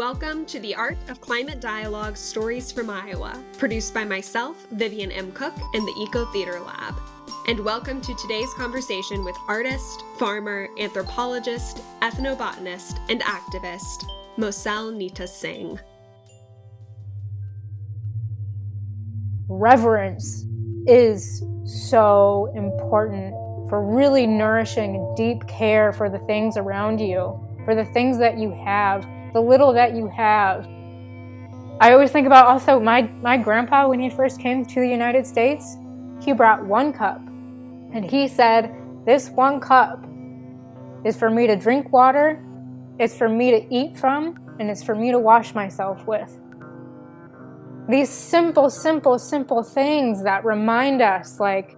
Welcome to the Art of Climate Dialogue Stories from Iowa, produced by myself, Vivian M. Cook, and the Eco Theater Lab. And welcome to today's conversation with artist, farmer, anthropologist, ethnobotanist, and activist, Moselle Nita Singh. Reverence is so important for really nourishing deep care for the things around you, for the things that you have, the little that you have. I always think about also my grandpa, when he first came to the United States, he brought 1 cup. And he said, this 1 cup is for me to drink water, it's for me to eat from, and it's for me to wash myself with. These simple things that remind us, like,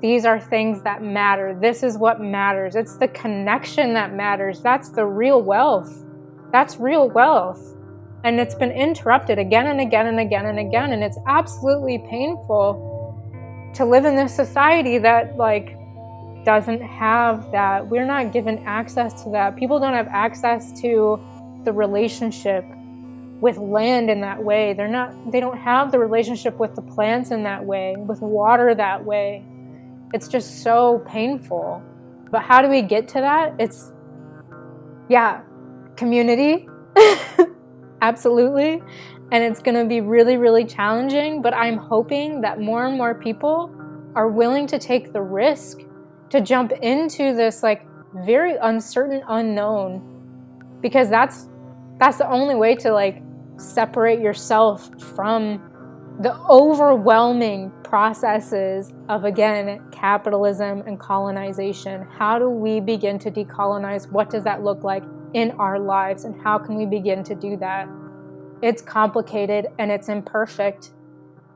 these are things that matter. This is what matters. It's the connection that matters. That's the real wealth. That's real wealth. And it's been interrupted again and again and again and again. And it's absolutely painful to live in this society that, doesn't have that. We're not given access to that. People don't have access to the relationship with land in that way. They don't have the relationship with the plants in that way, with water that way. It's just so painful. But how do we get to that? It's, community. Absolutely. And it's going to be really, really challenging, but I'm hoping that more and more people are willing to take the risk to jump into this very uncertain unknown, because that's the only way to separate yourself from the overwhelming processes of, again, capitalism and colonization. How do we begin to decolonize? What does that look like in our lives, and how can we begin to do that? It's complicated and it's imperfect,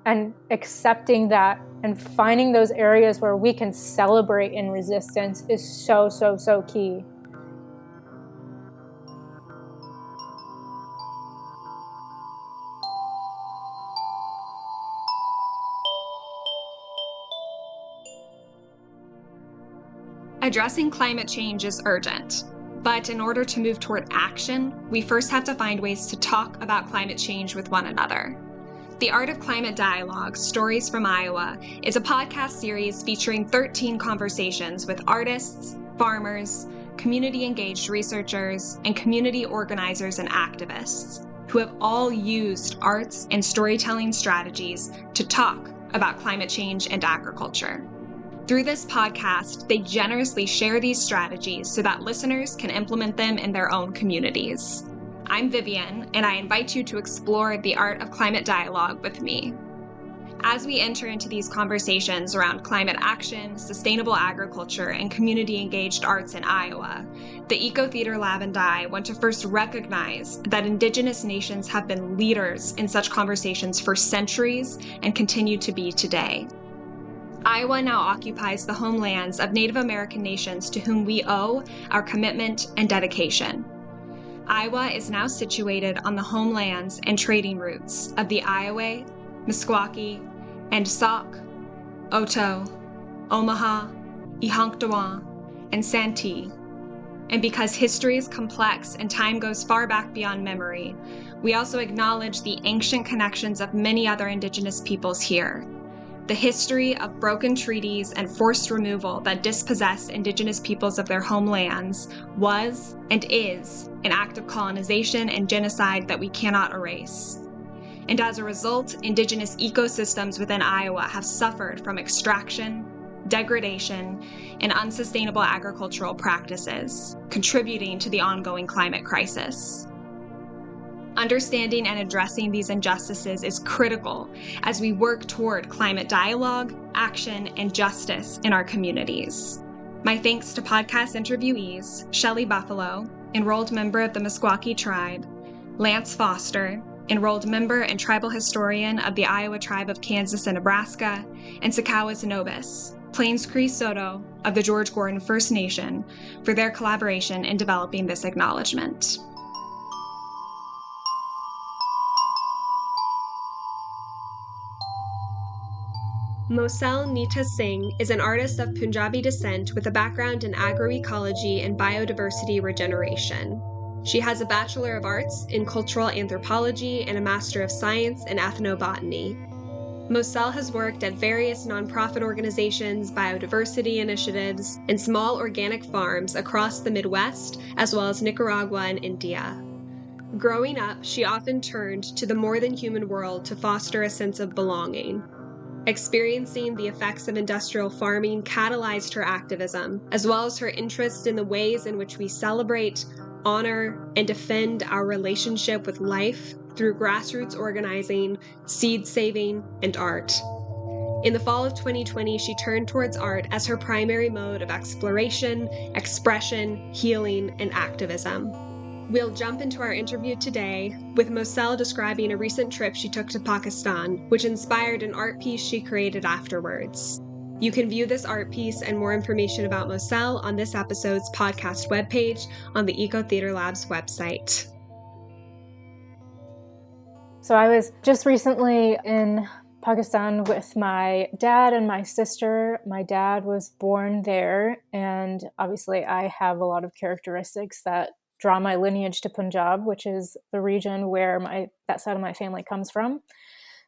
and accepting that and finding those areas where we can celebrate in resistance is so key. Addressing climate change is urgent. But in order to move toward action, we first have to find ways to talk about climate change with one another. The Art of Climate Dialogue, Stories from Iowa, is a podcast series featuring 13 conversations with artists, farmers, community-engaged researchers, and community organizers and activists who have all used arts and storytelling strategies to talk about climate change and agriculture. Through this podcast, they generously share these strategies so that listeners can implement them in their own communities. I'm Vivian, and I invite you to explore the Art of Climate Dialogue with me. As we enter into these conversations around climate action, sustainable agriculture, and community-engaged arts in Iowa, the Eco Theater Lab and I want to first recognize that Indigenous nations have been leaders in such conversations for centuries and continue to be today. Iowa now occupies the homelands of Native American nations to whom we owe our commitment and dedication. Iowa is now situated on the homelands and trading routes of the Ioway, Meskwaki, and Sauk, Oto, Omaha, Ihanktawa, and Santee. And because history is complex and time goes far back beyond memory, we also acknowledge the ancient connections of many other Indigenous peoples here. The history of broken treaties and forced removal that dispossess Indigenous peoples of their homelands was and is an act of colonization and genocide that we cannot erase. And as a result, Indigenous ecosystems within Iowa have suffered from extraction, degradation, and unsustainable agricultural practices, contributing to the ongoing climate crisis. Understanding and addressing these injustices is critical as we work toward climate dialogue, action, and justice in our communities. My thanks to podcast interviewees Shelley Buffalo, enrolled member of the Meskwaki tribe, Lance Foster, enrolled member and tribal historian of the Iowa tribe of Kansas and Nebraska, and Sakawis Nobis, Plains Cree Soto of the George Gordon First Nation, for their collaboration in developing this acknowledgement. Moselle Nita Singh is an artist of Punjabi descent with a background in agroecology and biodiversity regeneration. She has a Bachelor of Arts in Cultural Anthropology and a Master of Science in Ethnobotany. Moselle has worked at various nonprofit organizations, biodiversity initiatives, and small organic farms across the Midwest, as well as Nicaragua and India. Growing up, she often turned to the more than human world to foster a sense of belonging. Experiencing the effects of industrial farming catalyzed her activism, as well as her interest in the ways in which we celebrate, honor, and defend our relationship with life through grassroots organizing, seed saving, and art. In the fall of 2020, she turned towards art as her primary mode of exploration, expression, healing, and activism. We'll jump into our interview today with Moselle describing a recent trip she took to Pakistan, which inspired an art piece she created afterwards. You can view this art piece and more information about Moselle on this episode's podcast webpage on the Eco Theater Lab's website. So I was just recently in Pakistan with my dad and my sister. My dad was born there, and obviously I have a lot of characteristics that draw my lineage to Punjab, which is the region where that side of my family comes from.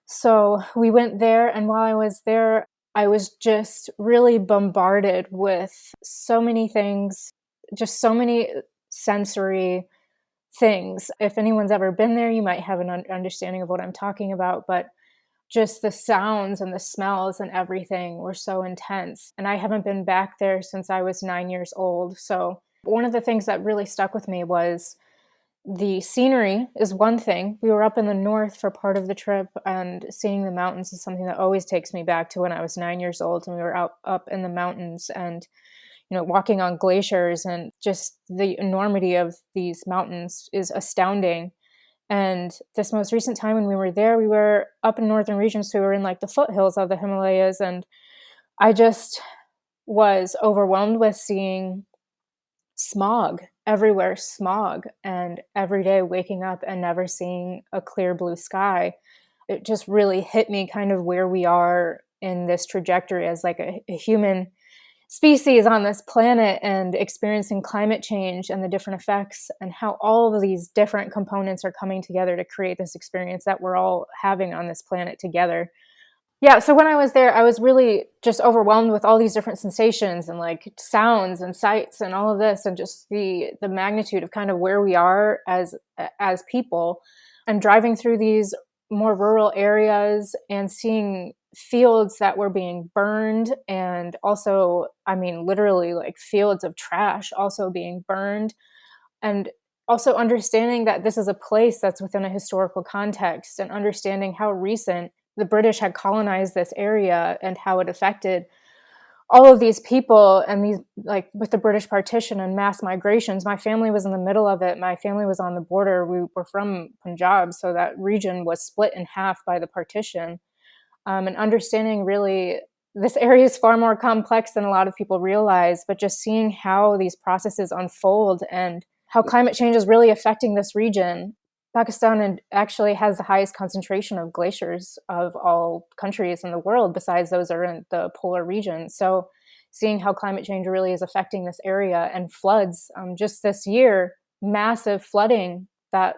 So we went there, and while I was there, I was just really bombarded with so many things, just so many sensory things. If anyone's ever been there, you might have an understanding of what I'm talking about, but just the sounds and the smells and everything were so intense. And I haven't been back there since I was 9 years old. So one of the things that really stuck with me was the scenery is one thing. We were up in the north for part of the trip, and seeing the mountains is something that always takes me back to when I was 9 years old, and we were up in the mountains and walking on glaciers, and just the enormity of these mountains is astounding. And this most recent time when we were there, we were up in northern regions, so we were in like the foothills of the Himalayas, and I just was overwhelmed with seeing smog everywhere, and every day waking up and never seeing a clear blue sky. It just really hit me kind of where we are in this trajectory as like a human species on this planet, and experiencing climate change and the different effects, and how all of these different components are coming together to create this experience that we're all having on this planet together. Yeah, so when I was there, I was really just overwhelmed with all these different sensations and like sounds and sights and all of this, and just the magnitude of kind of where we are as people, and driving through these more rural areas and seeing fields that were being burned, and also, I mean, literally like fields of trash also being burned, and also understanding that this is a place that's within a historical context, and understanding how recent the British had colonized this area and how it affected all of these people, and these, like with the British partition and mass migrations. My family was in the middle of it. My family was on the border. We were from Punjab, so that region was split in half by the partition. And understanding really this area is far more complex than a lot of people realize, but just seeing how these processes unfold and how climate change is really affecting this region. Pakistan actually has the highest concentration of glaciers of all countries in the world, besides those that are in the polar region. So seeing how climate change really is affecting this area, and floods, just this year, massive flooding that,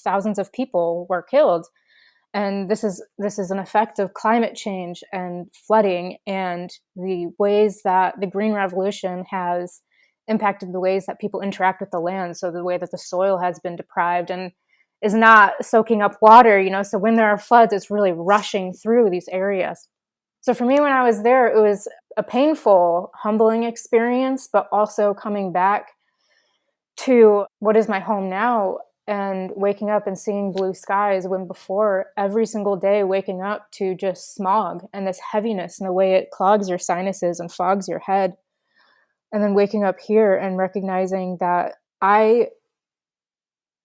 thousands of people were killed. And this is an effect of climate change and flooding, and the ways that the Green Revolution has impacted the ways that people interact with the land. So the way that the soil has been deprived and is not soaking up water, so when there are floods, it's really rushing through these areas. So for me, when I was there, it was a painful, humbling experience, but also coming back to what is my home now, and waking up and seeing blue skies, when before, every single day waking up to just smog and this heaviness and the way it clogs your sinuses and fogs your head. And then waking up here and recognizing that I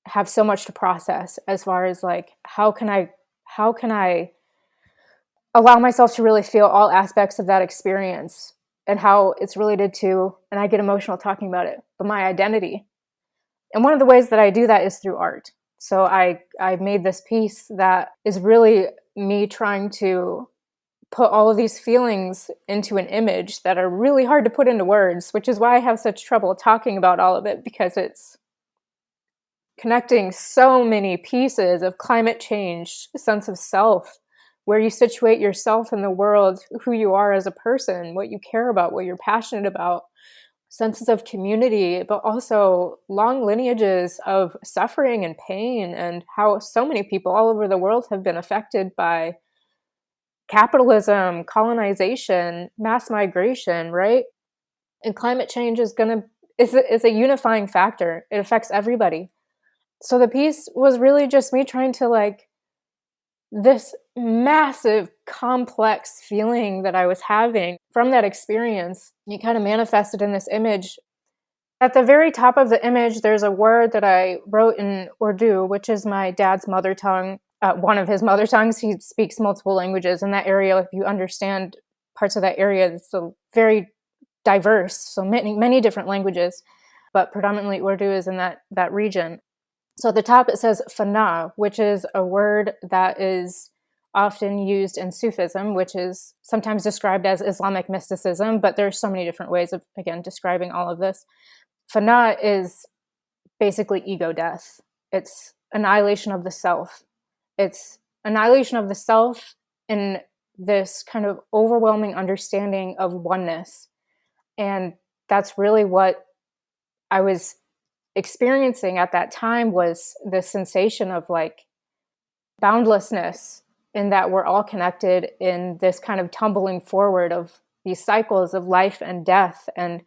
have so much to process, as far as like, how can I allow myself to really feel all aspects of that experience, and how it's related to, and I get emotional talking about it, but my identity. And one of the ways that I do that is through art. So I made this piece that is really me trying to put all of these feelings into an image that are really hard to put into words, which is why I have such trouble talking about all of it, because it's connecting so many pieces of climate change, sense of self, where you situate yourself in the world, who you are as a person, what you care about, what you're passionate about, senses of community, but also long lineages of suffering and pain, and how so many people all over the world have been affected by capitalism, colonization, mass migration, right? And climate change is a unifying factor. It affects everybody. So the piece was really just me trying to this massive complex feeling that I was having from that experience. It kind of manifested in this image. At the very top of the image, there's a word that I wrote in Urdu, which is my dad's mother tongue, one of his mother tongues. He speaks multiple languages in that area. If you understand parts of that area, it's a very diverse, so many different languages, but predominantly Urdu is in that region. So at the top it says fana, which is a word that is often used in Sufism, which is sometimes described as Islamic mysticism, but there's so many different ways of, again, describing all of this. Fana is basically ego death. It's annihilation of the self. It's annihilation of the self in this kind of overwhelming understanding of oneness. And that's really what I was experiencing at that time, was the sensation of boundlessness, in that we're all connected in this kind of tumbling forward of these cycles of life and death, and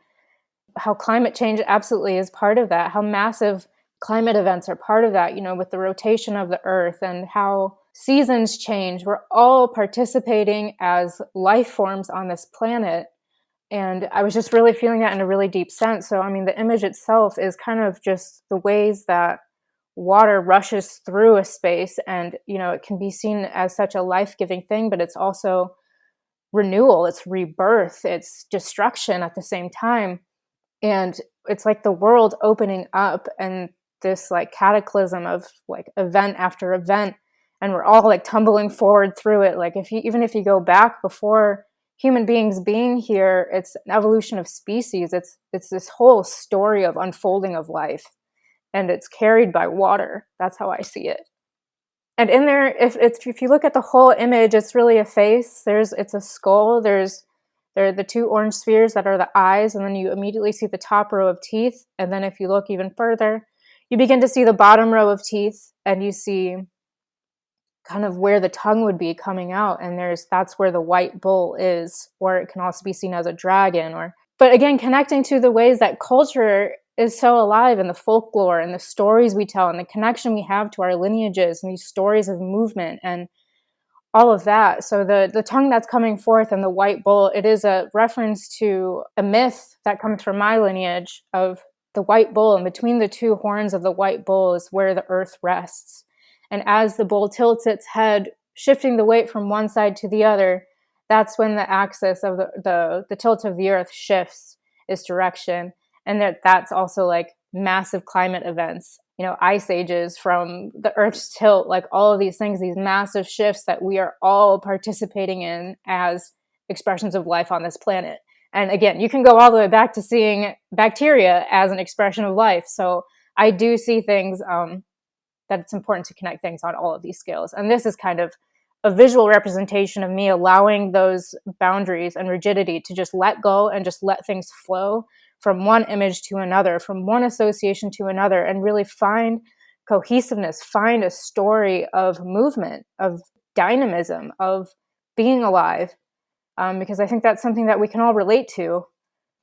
how climate change absolutely is part of that, how massive climate events are part of that, with the rotation of the earth and how seasons change. We're all participating as life forms on this planet. And I was just really feeling that in a really deep sense. So, I mean, the image itself is kind of just the ways that water rushes through a space, and, it can be seen as such a life-giving thing, but it's also renewal, it's rebirth, it's destruction at the same time. And it's like the world opening up, and this cataclysm of event after event, and we're all tumbling forward through it. Even if you go back before human beings being here, it's an evolution of species. It's this whole story of unfolding of life, and it's carried by water. That's how I see it. And in there, if you look at the whole image, it's really a face. It's a skull. There are the two orange spheres that are the eyes, and then you immediately see the top row of teeth. And then if you look even further, you begin to see the bottom row of teeth, and you see kind of where the tongue would be coming out. And that's where the white bull is, or it can also be seen as a dragon. But again, connecting to the ways that culture is so alive, in the folklore and the stories we tell and the connection we have to our lineages and these stories of movement and all of that. So the tongue that's coming forth and the white bull, it is a reference to a myth that comes from my lineage of the white bull, and between the two horns of the white bull is where the earth rests. And as the bull tilts its head, shifting the weight from one side to the other, that's when the axis of the tilt of the earth shifts its direction. And that's also massive climate events, ice ages from the earth's tilt, all of these things, these massive shifts that we are all participating in as expressions of life on this planet. And again, you can go all the way back to seeing bacteria as an expression of life. So I do see things that it's important to connect things on all of these scales. And this is kind of a visual representation of me allowing those boundaries and rigidity to just let go and just let things flow from one image to another, from one association to another, and really find cohesiveness, find a story of movement, of dynamism, of being alive, because I think that's something that we can all relate to.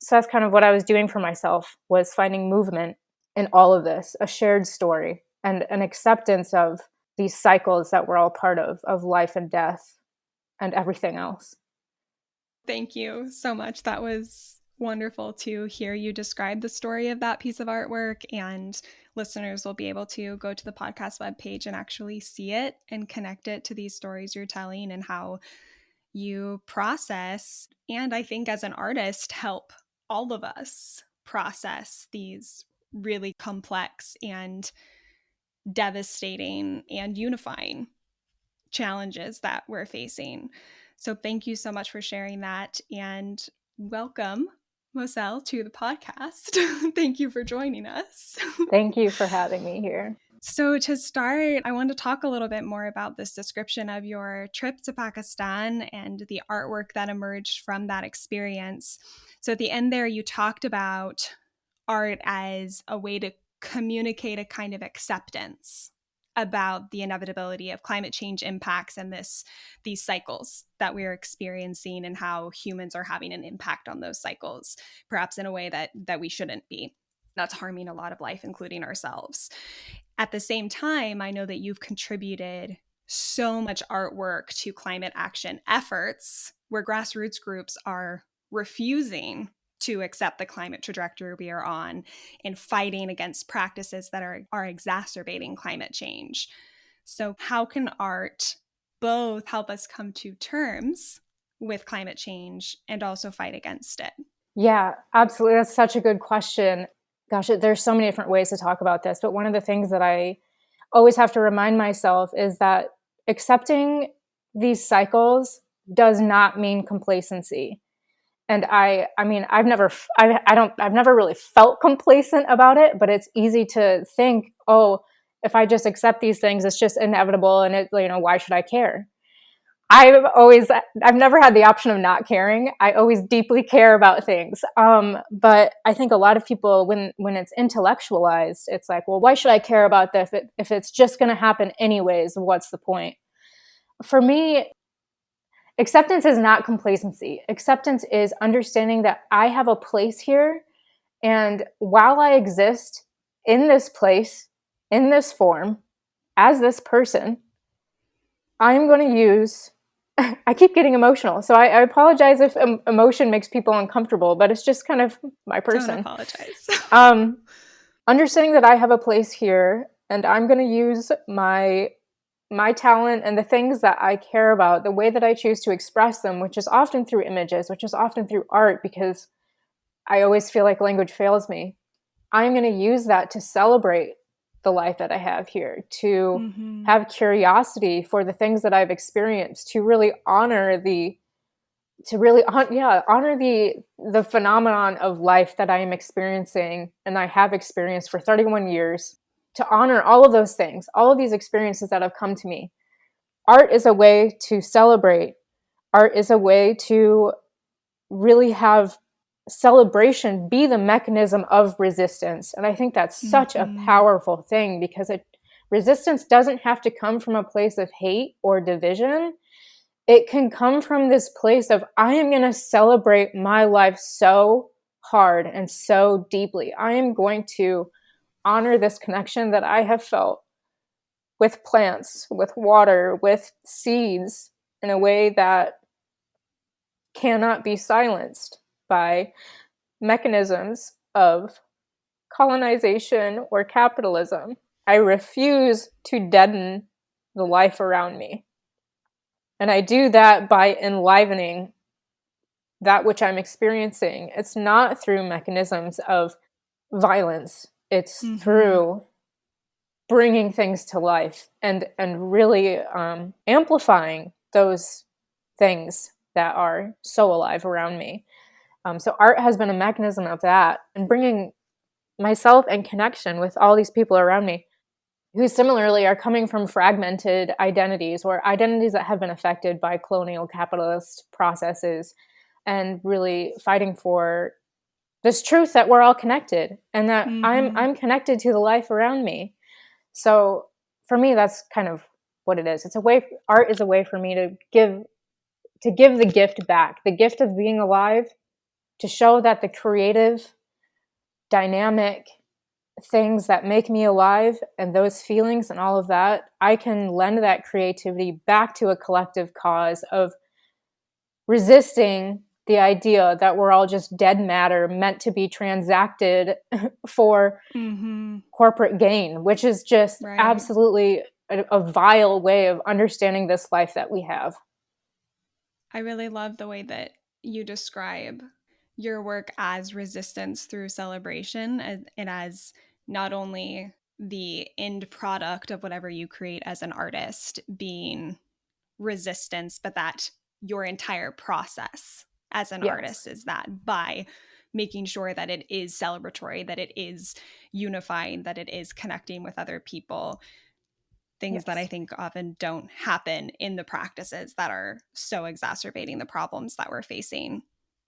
So that's kind of what I was doing for myself, was finding movement in all of this, a shared story, and an acceptance of these cycles that we're all part of life and death and everything else. Thank you so much. That was wonderful to hear you describe the story of that piece of artwork, and listeners will be able to go to the podcast webpage and actually see it and connect it to these stories you're telling and how you process, and I think as an artist, help all of us process these really complex and devastating and unifying challenges that we're facing. So thank you so much for sharing that, and welcome Moselle, to the podcast. Thank you for joining us. Thank you for having me here. So to start, I want to talk a little bit more about this description of your trip to Pakistan and the artwork that emerged from that experience. So at the end there, you talked about art as a way to communicate a kind of acceptance about the inevitability of climate change impacts and these cycles that we're experiencing and how humans are having an impact on those cycles, perhaps in a way that we shouldn't be. That's harming a lot of life, including ourselves. At the same time, I know that you've contributed so much artwork to climate action efforts where grassroots groups are refusing to accept the climate trajectory we are on and fighting against practices that are exacerbating climate change. So how can art both help us come to terms with climate change and also fight against it? Yeah, absolutely. That's such a good question. Gosh, there's so many different ways to talk about this, but one of the things that I always have to remind myself is that accepting these cycles does not mean complacency. And I've never really felt complacent about it, but it's easy to think, oh, if I just accept these things, it's just inevitable, and why should I care? I've never had the option of not caring. I always deeply care about things. But I think a lot of people, when it's intellectualized, it's like, well, why should I care about this if it's just going to happen anyways? What's the point? For me, acceptance is not complacency. Acceptance is understanding that I have a place here. And while I exist in this place, in this form, as this person, I'm going to use, I keep getting emotional. So I apologize if emotion makes people uncomfortable, but it's just kind of my person. Don't apologize. Understanding that I have a place here and I'm going to use my talent and the things that I care about, the way that I choose to express them, which is often through images, which is often through art, because I always feel like language fails me. I'm going to use that to celebrate the life that I have here, to have curiosity for the things that I've experienced, to really honor the phenomenon of life that I am experiencing and I have experienced for 31 years, to honor all of those things, all of these experiences that have come to me. Art is a way to celebrate. Art is a way to really have celebration be the mechanism of resistance. And I think that's such a powerful thing, because resistance doesn't have to come from a place of hate or division. It can come from this place of, I am going to celebrate my life so hard and so deeply. I am going to honor this connection that I have felt with plants, with water, with seeds, in a way that cannot be silenced by mechanisms of colonization or capitalism. I refuse to deaden the life around me. And I do that by enlivening that which I'm experiencing. It's not through mechanisms of violence. It's through bringing things to life and really amplifying those things that are so alive around me. So art has been a mechanism of that, and bringing myself in connection with all these people around me who similarly are coming from fragmented identities, or identities that have been affected by colonial capitalist processes, and really fighting for this truth that we're all connected and that I'm connected to the life around me. So for me, that's kind of what it is. Art is a way for me to give the gift back, the gift of being alive, to show that the creative, dynamic things that make me alive and those feelings and all of that, I can lend that creativity back to a collective cause of resisting the idea that we're all just dead matter meant to be transacted for corporate gain, which is just absolutely a vile way of understanding this life that we have. I really love the way that you describe your work as resistance through celebration, and as not only the end product of whatever you create as an artist being resistance, but that your entire process as an artist is that by making sure that it is celebratory, that it is unifying, that it is connecting with other people. Things that I think often don't happen in the practices that are so exacerbating the problems that we're facing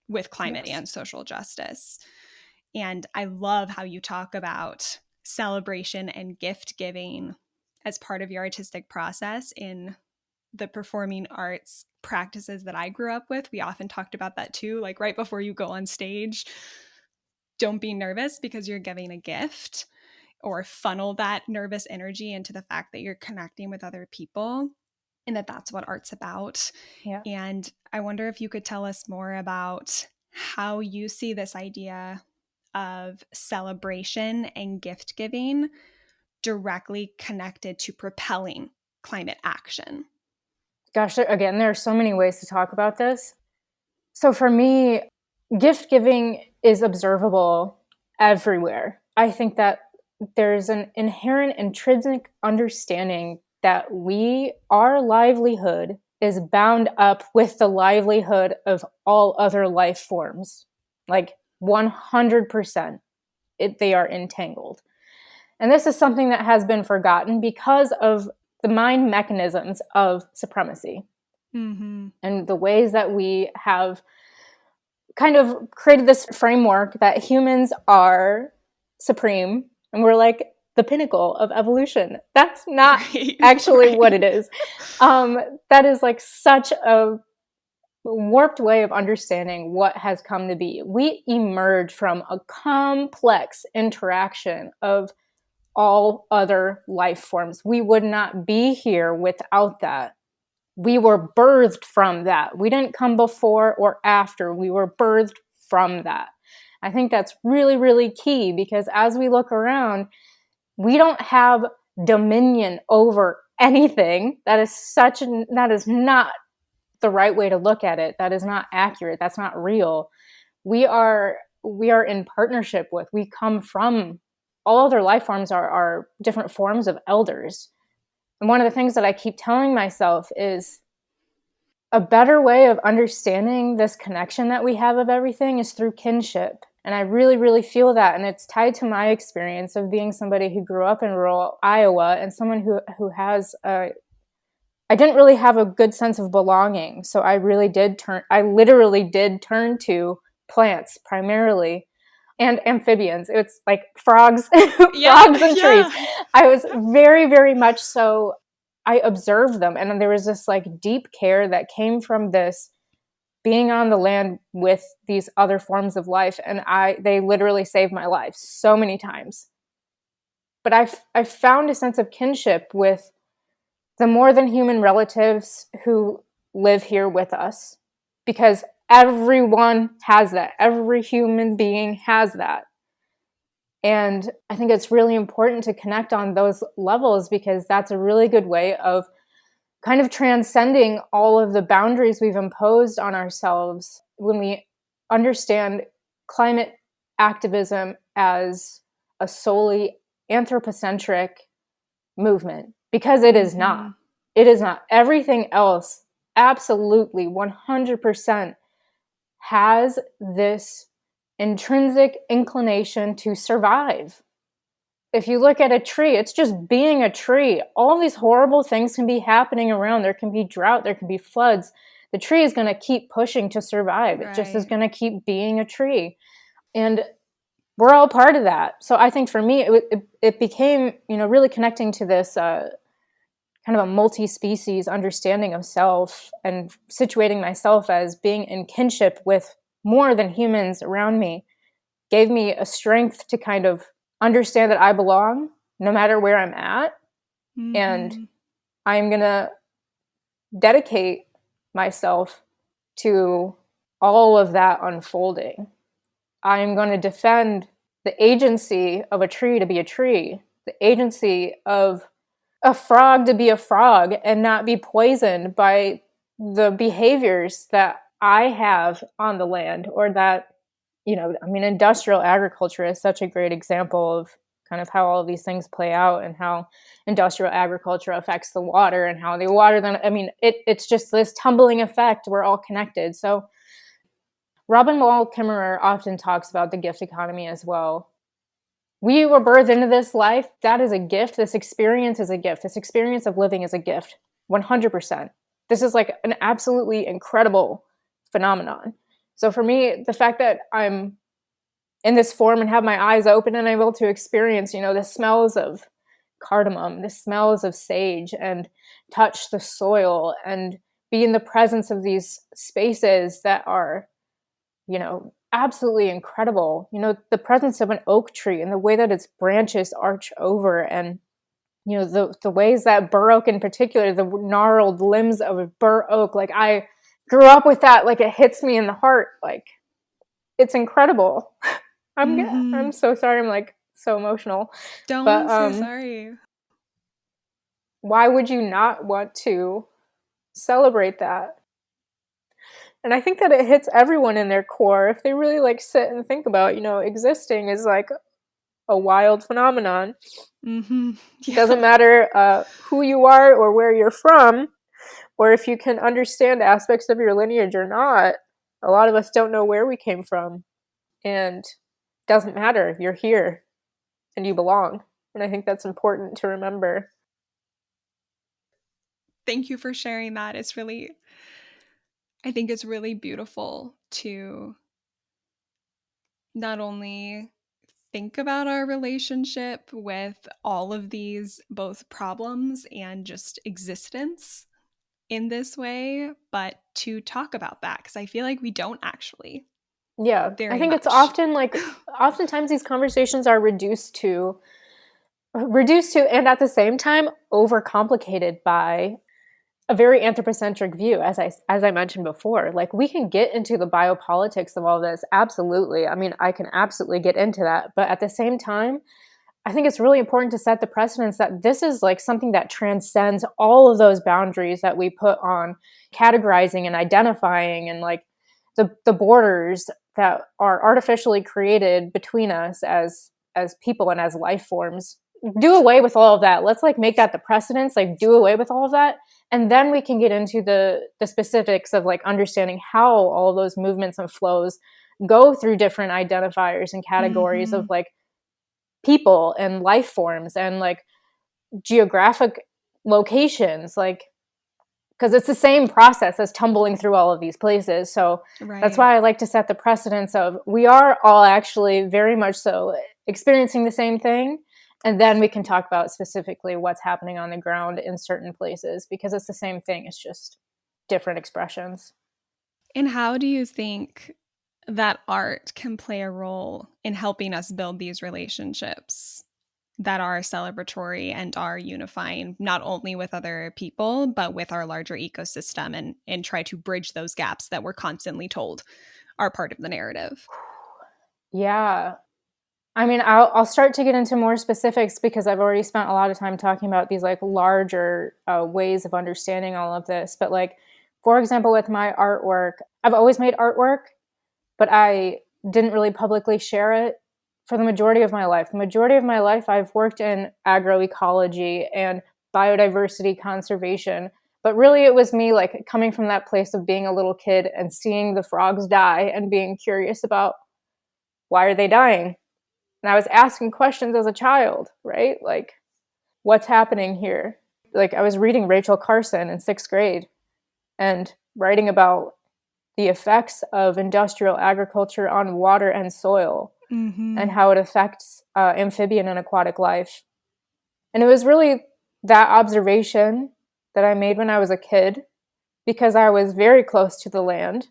with climate and social justice. And I love how you talk about celebration and gift giving as part of your artistic process in the performing arts practices that I grew up with. We often talked about that too, like right before you go on stage, don't be nervous because you're giving a gift, or funnel that nervous energy into the fact that you're connecting with other people, and that that's what art's about. Yeah. And I wonder if you could tell us more about how you see this idea of celebration and gift giving directly connected to propelling climate action. Gosh, again, there are so many ways to talk about this. So for me, gift giving is observable everywhere. I think that there's an inherent intrinsic understanding that our livelihood is bound up with the livelihood of all other life forms. Like 100%, they are entangled. And this is something that has been forgotten because of the mind mechanisms of supremacy. Mm-hmm. And the ways that we have kind of created this framework that humans are supreme and we're like the pinnacle of evolution. That's not actually what it is. That is like such a warped way of understanding what has come to be. We emerge from a complex interaction of all other life forms. We would not be here without that. We were birthed from that. We didn't come before or after. We were birthed from that. I think that's really, really key, because as we look around, we don't have dominion over anything. That is not the right way to look at it. That is not accurate. That's not real. We are in partnership with, we come from, all other life forms are different forms of elders. And one of the things that I keep telling myself is a better way of understanding this connection that we have of everything is through kinship. And I really, really feel that. And it's tied to my experience of being somebody who grew up in rural Iowa and someone who has I didn't really have a good sense of belonging. So I literally did turn to plants primarily, and amphibians. It's like frogs, frogs and trees. I was very, very much so, I observed them. And then there was this like deep care that came from this being on the land with these other forms of life. And they literally saved my life so many times. But I found a sense of kinship with the more than human relatives who live here with us, because everyone has that. Every human being has that. And I think it's really important to connect on those levels, because that's a really good way of kind of transcending all of the boundaries we've imposed on ourselves when we understand climate activism as a solely anthropocentric movement, because it is not. It is not. Everything else, absolutely 100%, has this intrinsic inclination to survive. If you look at a tree, it's just being a tree. All these horrible things can be happening around. There can be drought, there can be floods. The tree is going to keep pushing to survive. Right. It just is going to keep being a tree. And we're all part of that. So I think for me, it became, really connecting to this kind of a multi-species understanding of self, and situating myself as being in kinship with more than humans around me gave me a strength to kind of understand that I belong no matter where I'm at. Mm-hmm. And I'm going to dedicate myself to all of that unfolding. I'm going to defend the agency of a tree to be a tree, the agency of a frog to be a frog, and not be poisoned by the behaviors that I have on the land, or that, industrial agriculture is such a great example of kind of how all of these things play out, and how industrial agriculture affects the water, and how the water then, it's just this tumbling effect. We're all connected. So Robin Wall Kimmerer often talks about the gift economy as well. We were birthed into this life. That is a gift. This experience is a gift. This experience of living is a gift. 100%. This is like an absolutely incredible phenomenon. So for me, the fact that I'm in this form and have my eyes open and able to experience, the smells of cardamom, the smells of sage, and touch the soil and be in the presence of these spaces that are, absolutely incredible. The presence of an oak tree and the way that its branches arch over, and the ways that bur oak in particular, the gnarled limbs of a bur oak, like I grew up with that, like it hits me in the heart, like it's incredible. I'm so sorry, I'm like so emotional. Don't But be so sorry. why would you not want to celebrate that? And I think that it hits everyone in their core if they really like sit and think about, existing is like a wild phenomenon. Yeah. It doesn't matter who you are or where you're from, or if you can understand aspects of your lineage or not. A lot of us don't know where we came from, and it doesn't matter. You're here and you belong. And I think that's important to remember. Thank you for sharing that. I think it's really beautiful to not only think about our relationship with all of these both problems and just existence in this way, but to talk about that because I feel like we don't actually Yeah, I very think it's much. often oftentimes these conversations are reduced to, and at the same time, overcomplicated by a very anthropocentric view, as I mentioned before. Like, we can get into the biopolitics of all this, absolutely. I mean, I can absolutely get into that, but at the same time, I think it's really important to set the precedence that this is like something that transcends all of those boundaries that we put on categorizing and identifying, and like the borders that are artificially created between us as people and as life forms. Do away with all of that. Let's like make that the precedence, like do away with all of that. And then we can get into the specifics of like understanding how all of those movements and flows go through different identifiers and categories of like people and life forms and like geographic locations, like, because it's the same process as tumbling through all of these places. So that's Right. why I like to set the precedence of we are all actually very much so experiencing the same thing. And then we can talk about specifically what's happening on the ground in certain places, because it's the same thing. It's just different expressions. And how do you think that art can play a role in helping us build these relationships that are celebratory and are unifying, not only with other people, but with our larger ecosystem, and try to bridge those gaps that we're constantly told are part of the narrative? Yeah. I mean, I'll start to get into more specifics because I've already spent a lot of time talking about these like larger ways of understanding all of this. But like, for example, with my artwork, I've always made artwork, but I didn't really publicly share it for the majority of my life. The majority of my life, I've worked in agroecology and biodiversity conservation. But really, it was me like coming from that place of being a little kid and seeing the frogs die and being curious about why are they dying. And I was asking questions as a child, right? Like, what's happening here? Like, I was reading Rachel Carson in 6th grade and writing about the effects of industrial agriculture on water and soil and Mm-hmm. how it affects amphibian and aquatic life. And it was really that observation that I made when I was a kid, because I was very close to the land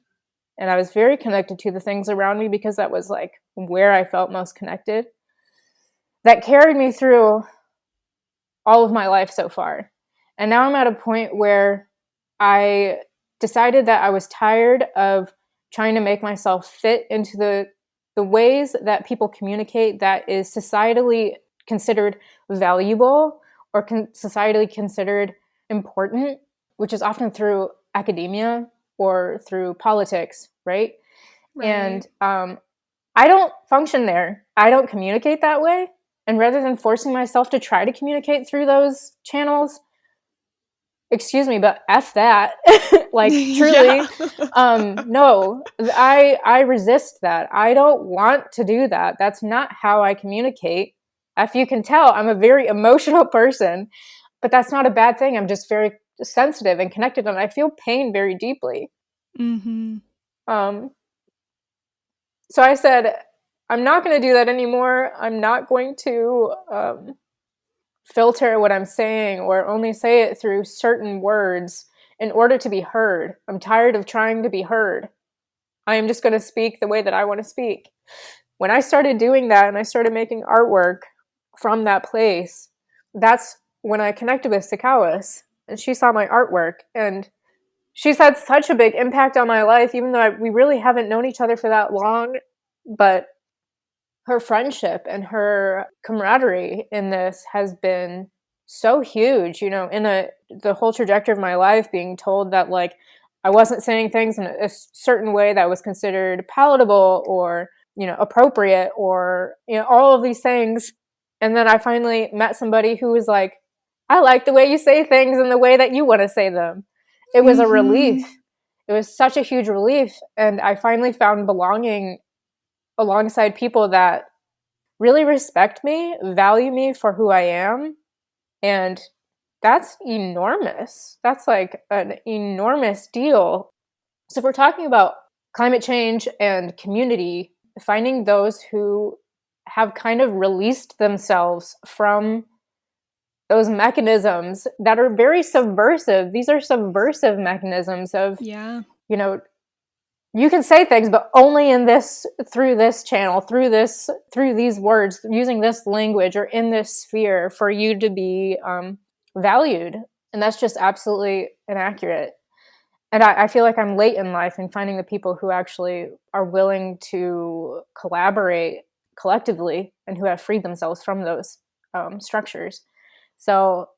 and I was very connected to the things around me, because that was like where I felt most connected, that carried me through all of my life so far. And now I'm at a point where I decided that I was tired of trying to make myself fit into the ways that people communicate that is societally considered valuable or societally considered important, which is often through academia or through politics, right? Right. And I don't function there. I don't communicate that way. And rather than forcing myself to try to communicate through those channels, excuse me, but F that. Like, truly. No, I resist that. I don't want to do that. That's not how I communicate. If you can tell, I'm a very emotional person, but that's not a bad thing. I'm just very sensitive and connected, and I feel pain very deeply. Mm-hmm. So I said, I'm not going to do that anymore. I'm not going to filter what I'm saying or only say it through certain words in order to be heard. I'm tired of trying to be heard. I am just going to speak the way that I want to speak. When I started doing that and I started making artwork from that place, that's when I connected with Sakawas, and she saw my artwork, and she's had such a big impact on my life, even though we really haven't known each other for that long. But her friendship and her camaraderie in this has been so huge, you know, in the whole trajectory of my life, being told that, like, I wasn't saying things in a certain way that was considered palatable or, you know, appropriate, or, you know, all of these things. And then I finally met somebody who was like, I like the way you say things and the way that you want to say them. It was a relief. It was such a huge relief. And I finally found belonging alongside people that really respect me, value me for who I am. And that's enormous. That's like an enormous deal. So if we're talking about climate change and community, finding those who have kind of released themselves from those mechanisms that are very subversive. These are subversive mechanisms of, Yeah. you know, you can say things, but only in this, through this channel, through these words, using this language or in this sphere for you to be valued. And that's just absolutely inaccurate. And I feel like I'm late in life in finding the people who actually are willing to collaborate collectively and who have freed themselves from those structures. So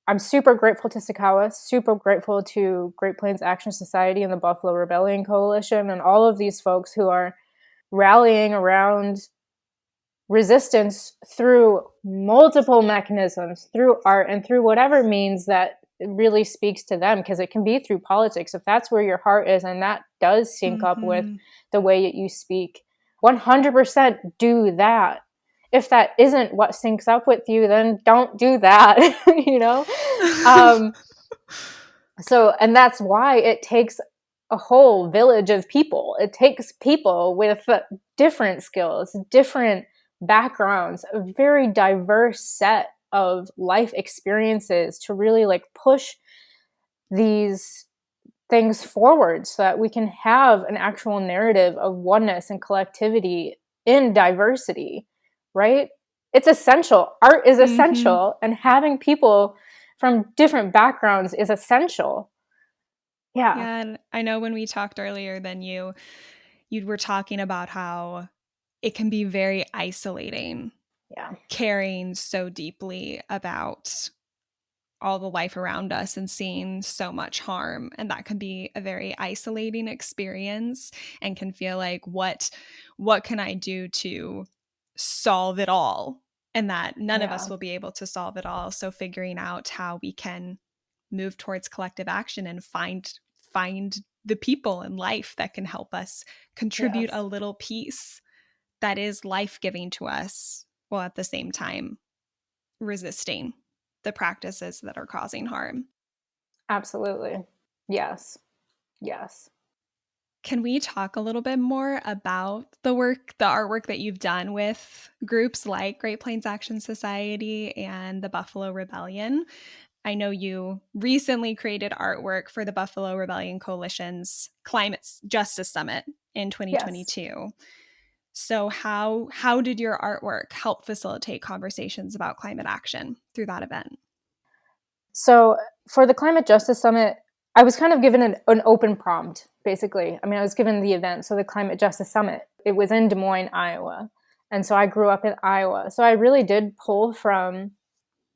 I'm super grateful to Sakawa, super grateful to Great Plains Action Society and the Buffalo Rebellion Coalition and all of these folks who are rallying around resistance through multiple mechanisms, through art and through whatever means that really speaks to them, because it can be through politics if that's where your heart is and that does sync up with the way that you speak. 100% do that. If that isn't what syncs up with you, then don't do that. You know. So, and that's why it takes a whole village of people. It takes people with different skills, different backgrounds, a very diverse set of life experiences to really like push these things forward so that we can have an actual narrative of oneness and collectivity in diversity, right? It's essential. Art is essential, and having people from different backgrounds is essential. Yeah. Yeah, and I know when we talked earlier, then you were talking about how it can be very isolating. Yeah. Caring so deeply about all the life around us and seeing so much harm, and that can be a very isolating experience and can feel like what can I do to solve it all, and that none of us will be able to solve it all. So figuring out how we can move towards collective action and find the people in life that can help us contribute a little piece that is life-giving to us, while at the same time resisting the practices that are causing harm. Absolutely. Yes. Yes. Can we talk a little bit more about the artwork that you've done with groups like Great Plains Action Society and the Buffalo Rebellion? I know you recently created artwork for the Buffalo Rebellion Coalition's Climate Justice Summit in 2022. Yes. So how did your artwork help facilitate conversations about climate action through that event? So for the Climate Justice Summit, I was kind of given an open prompt, basically. I mean, I was given the event, so the Climate Justice Summit. It was in Des Moines, Iowa. And so I grew up in Iowa. So I really did pull from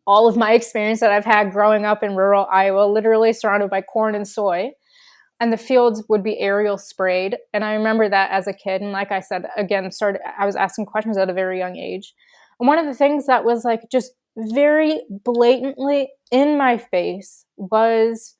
all of my experience that I've had growing up in rural Iowa, literally surrounded by corn and soy. And the fields would be aerial sprayed. And I remember that as a kid. And like I said, again, I was asking questions at a very young age. And one of the things that was like just very blatantly in my face was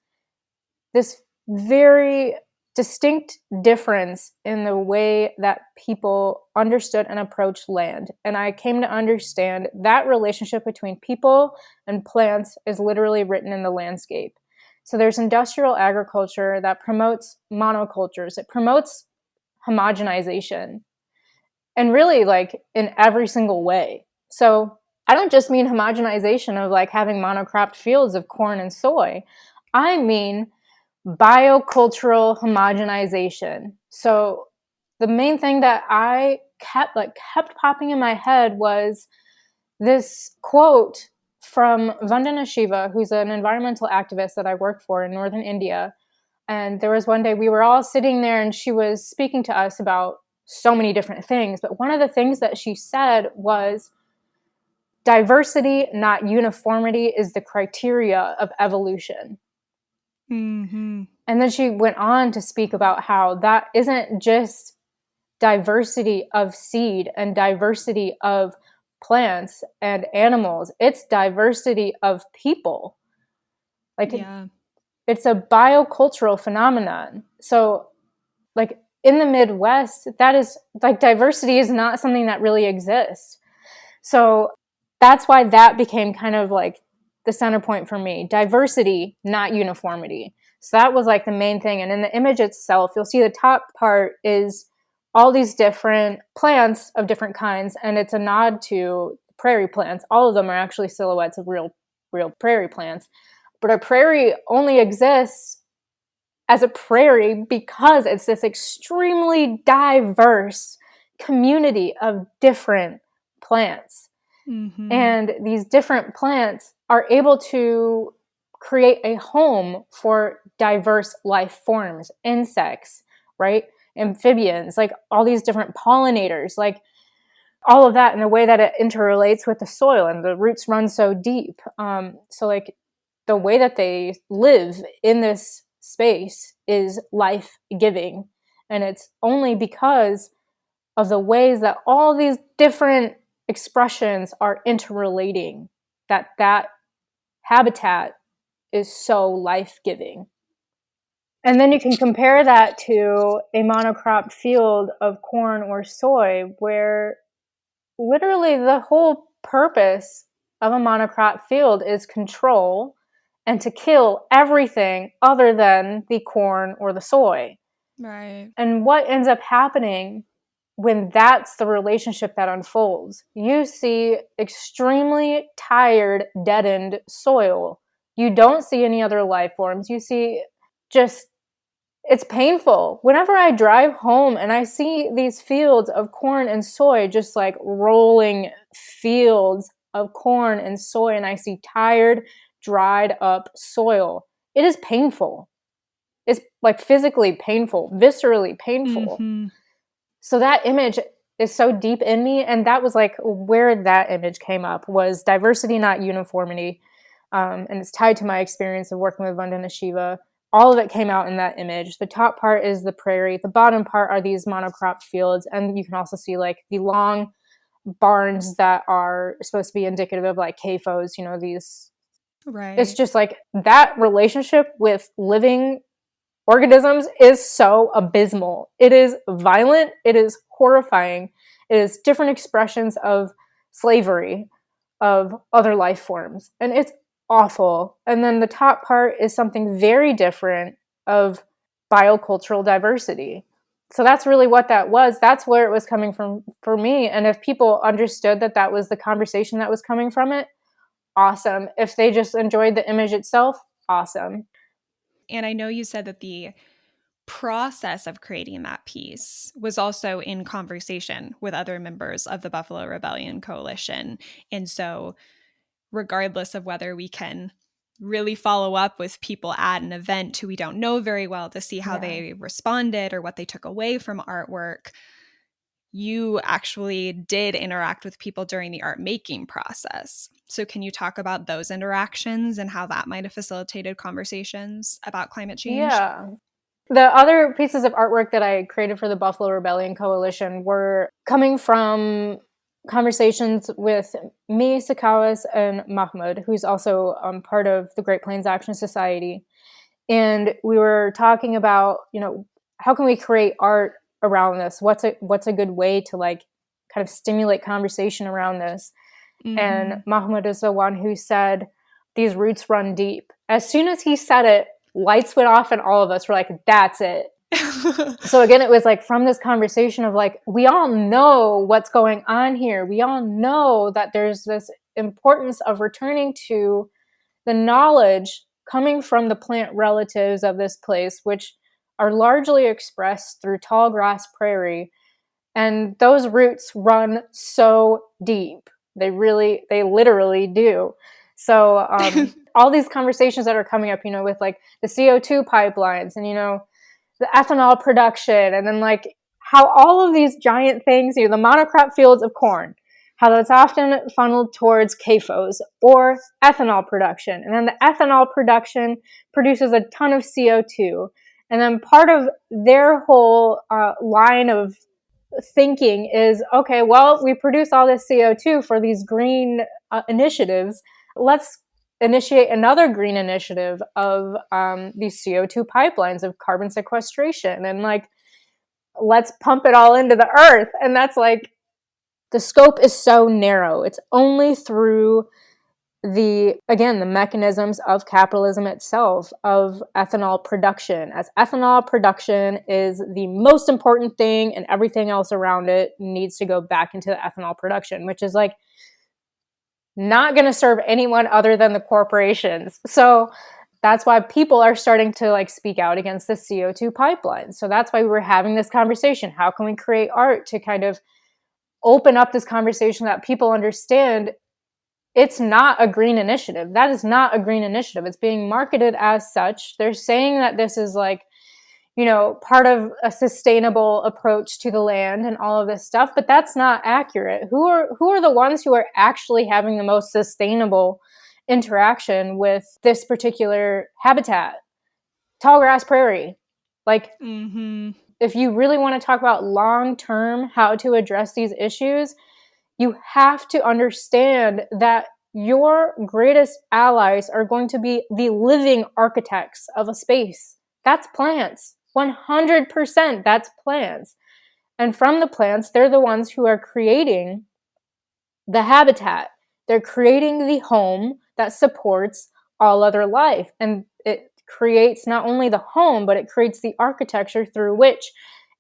this very distinct difference in the way that people understood and approached land. And I came to understand that relationship between people and plants is literally written in the landscape. So there's industrial agriculture that promotes monocultures. It promotes homogenization, and really like in every single way. So I don't just mean homogenization of like having monocropped fields of corn and soy. I mean biocultural homogenization. So the main thing that I kept popping in my head was this quote from Vandana Shiva, who's an environmental activist that I work for in northern India. And there was one day we were all sitting there and she was speaking to us about so many different things. But one of the things that she said was diversity, not uniformity, is the criteria of evolution. Mm-hmm. And then she went on to speak about how that isn't just diversity of seed and diversity of plants and animals, it's diversity of people. Like, it's a biocultural phenomenon. So, like, in the Midwest, that is like diversity is not something that really exists. So that's why that became kind of like the center point for me. Diversity, not uniformity. So that was like the main thing. And in the image itself, you'll see the top part is all these different plants of different kinds, and it's a nod to prairie plants. All of them are actually silhouettes of real prairie plants. But a prairie only exists as a prairie because it's this extremely diverse community of different plants. Mm-hmm. And these different plants are able to create a home for diverse life forms, insects, right? Amphibians, like all these different pollinators, like all of that in a way that it interrelates with the soil, and the roots run so deep. So like the way that they live in this space is life-giving. And it's only because of the ways that all these different expressions are interrelating that habitat is so life-giving. And then you can compare that to a monocrop field of corn or soy, where literally the whole purpose of a monocrop field is control and to kill everything other than the corn or the soy. Right. And what ends up happening when that's the relationship that unfolds, you see extremely tired, deadened soil. You don't see any other life forms. You see just, it's painful. Whenever I drive home and I see these fields of corn and soy, just like rolling fields of corn and soy, and I see tired, dried up soil, it is painful. It's like physically painful, viscerally painful. Mm-hmm. So that image is so deep in me, and that was like where that image came up, was diversity, not uniformity. And it's tied to my experience of working with Vandana Shiva. All of it came out in that image. The top part is the prairie. The bottom part are these monocrop fields. And you can also see like the long barns that are supposed to be indicative of like CAFOs, you know, these. Right. It's just like that relationship with living organisms is so abysmal. It is violent. It is horrifying. It is different expressions of slavery, of other life forms. And it's awful. And then the top part is something very different of biocultural diversity. So that's really what that was. That's where it was coming from for me. And if people understood that that was the conversation that was coming from it, awesome. If they just enjoyed the image itself, awesome. And I know you said that the process of creating that piece was also in conversation with other members of the Buffalo Rebellion Coalition. And so, regardless of whether we can really follow up with people at an event who we don't know very well to see how they responded or what they took away from artwork, you actually did interact with people during the art making process. So can you talk about those interactions and how that might have facilitated conversations about climate change? Yeah. The other pieces of artwork that I created for the Buffalo Rebellion Coalition were coming from conversations with me, Sakawas, and Mahmoud, who's also part of the Great Plains Action Society. And we were talking about, how can we create art around this? What's a good way to like kind of stimulate conversation around this? Mm-hmm. And Mahmoud is the one who said, these roots run deep. As soon as he said it, lights went off and all of us were like, that's it. So again, it was like from this conversation of like, we all know what's going on here. We all know that there's this importance of returning to the knowledge coming from the plant relatives of this place, which are largely expressed through tall grass prairie. And those roots run so deep. They literally do. So all these conversations that are coming up, with like the CO2 pipelines and, the ethanol production, and then like how all of these giant things, the monocrop fields of corn, how that's often funneled towards CAFOs or ethanol production. And then the ethanol production produces a ton of CO2. And then part of their whole line of thinking is, okay, well, we produce all this CO2 for these green initiatives. Let's initiate another green initiative of these CO2 pipelines of carbon sequestration, and like, let's pump it all into the earth. And that's like, the scope is so narrow. It's only through the mechanisms of capitalism itself, of ethanol production, as ethanol production is the most important thing and everything else around it needs to go back into the ethanol production, which is like not going to serve anyone other than the corporations. So that's why people are starting to like speak out against the CO2 pipeline. So that's why we were having this conversation. How can we create art to kind of open up this conversation that people understand it's not a green initiative. That is not a green initiative. It's being marketed as such. They're saying that this is like, part of a sustainable approach to the land and all of this stuff, but that's not accurate. Who are the ones who are actually having the most sustainable interaction with this particular habitat? Tallgrass prairie. Like, if you really want to talk about long-term how to address these issues, you have to understand that your greatest allies are going to be the living architects of a space. That's plants. 100% that's plants. And from the plants, they're the ones who are creating the habitat. They're creating the home that supports all other life. And it creates not only the home, but it creates the architecture through which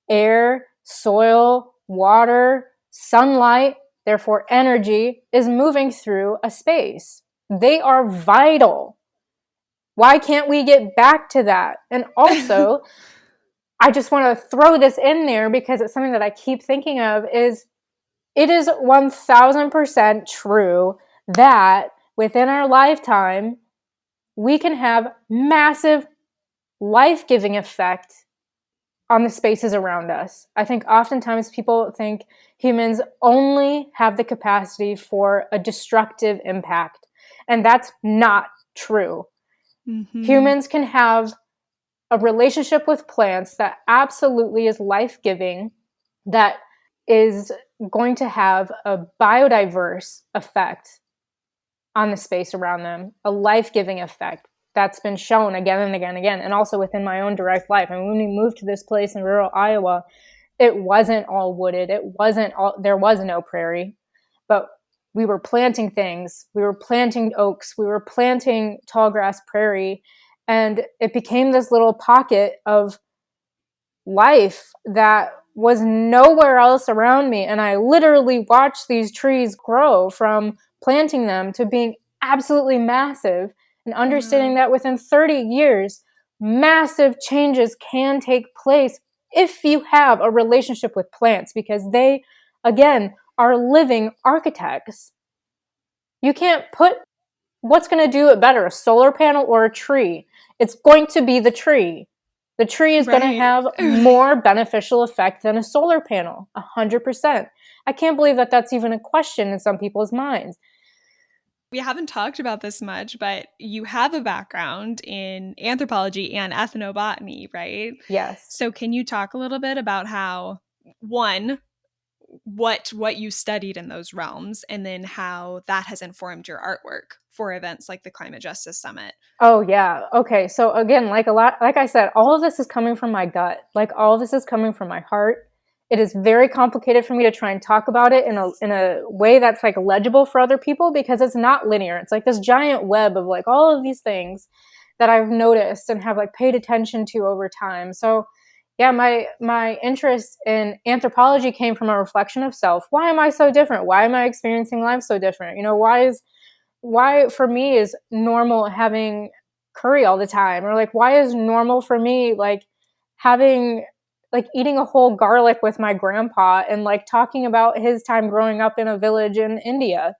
air, soil, water, sunlight, therefore energy, is moving through a space. They are vital. Why can't we get back to that? And also, I just want to throw this in there because it's something that I keep thinking of, is it is 1000% true that within our lifetime, we can have massive life-giving effect on the spaces around us. I think oftentimes people think humans only have the capacity for a destructive impact, and that's not true. Humans can have a relationship with plants that absolutely is life-giving, that is going to have a biodiverse effect on the space around them, a life-giving effect that's been shown again and again and again, and also within my own direct life. And when we moved to this place in rural Iowa, it wasn't all wooded. There was no prairie, but we were planting things. We were planting oaks. We were planting tall grass prairie, and it became this little pocket of life that was nowhere else around me. And I literally watched these trees grow from planting them to being absolutely massive, and understanding that within 30 years, massive changes can take place if you have a relationship with plants, because they, again, are living architects. You can't put what's going to do it better, a solar panel or a tree. It's going to be the tree. The tree is going to have more beneficial effect than a solar panel, 100%. I can't believe that that's even a question in some people's minds. We haven't talked about this much, but you have a background in anthropology and ethnobotany, right? Yes. So can you talk a little bit about how, one, what you studied in those realms, and then how that has informed your artwork for events like the Climate Justice Summit. Oh yeah. Okay. So again, like I said, all of this is coming from my gut. Like all of this is coming from my heart. It is very complicated for me to try and talk about it in a way that's like legible for other people, because it's not linear. It's like this giant web of like all of these things that I've noticed and have like paid attention to over time. So yeah, my interest in anthropology came from a reflection of self. Why am I so different? Why am I experiencing life so different? Why for me is normal having curry all the time, or like why is normal for me like having like eating a whole garlic with my grandpa and like talking about his time growing up in a village in India,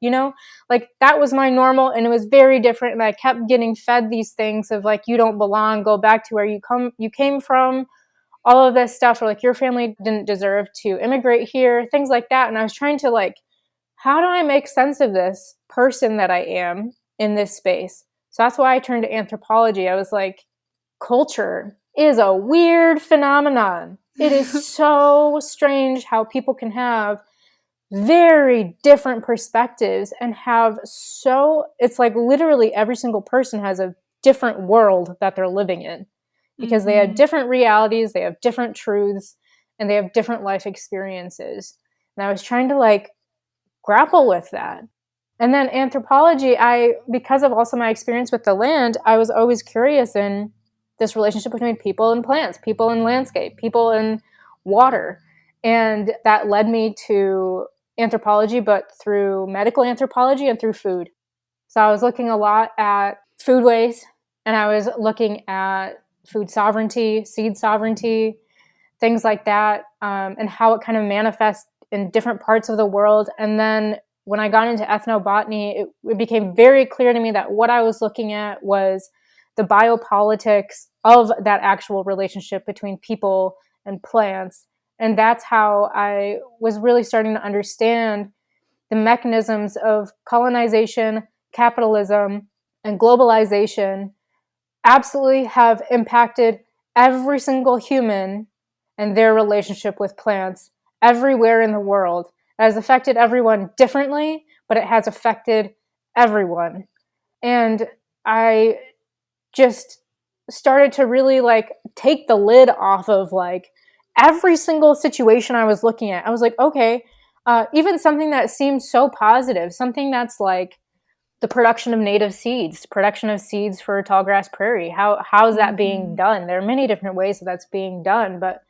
like that was my normal, and it was very different, and I kept getting fed these things of like, you don't belong, go back to where you came from, all of this stuff, or like your family didn't deserve to immigrate here, things like that. And I was trying to like, how do I make sense of this person that I am in this space? So that's why I turned to anthropology. I was like, culture is a weird phenomenon. It is so strange how people can have very different perspectives and it's like literally every single person has a different world that they're living in, because they have different realities, they have different truths, and they have different life experiences. And I was trying to like grapple with that. And then anthropology, because of also my experience with the land, I was always curious in this relationship between people and plants, people and landscape, people and water. And that led me to anthropology, but through medical anthropology and through food. So I was looking a lot at foodways, and I was looking at food sovereignty, seed sovereignty, things like that, and how it kind of manifests in different parts of the world. And then when I got into ethnobotany, it became very clear to me that what I was looking at was the biopolitics of that actual relationship between people and plants. And that's how I was really starting to understand the mechanisms of colonization, capitalism, and globalization absolutely have impacted every single human and their relationship with plants everywhere in the world. It has affected everyone differently, but it has affected everyone. And I just started to really like take the lid off of like every single situation I was looking at. I was like, okay, even something that seems so positive, something that's like the production of native seeds, production of seeds for tallgrass prairie. How is that being done? There are many different ways that that's being done, but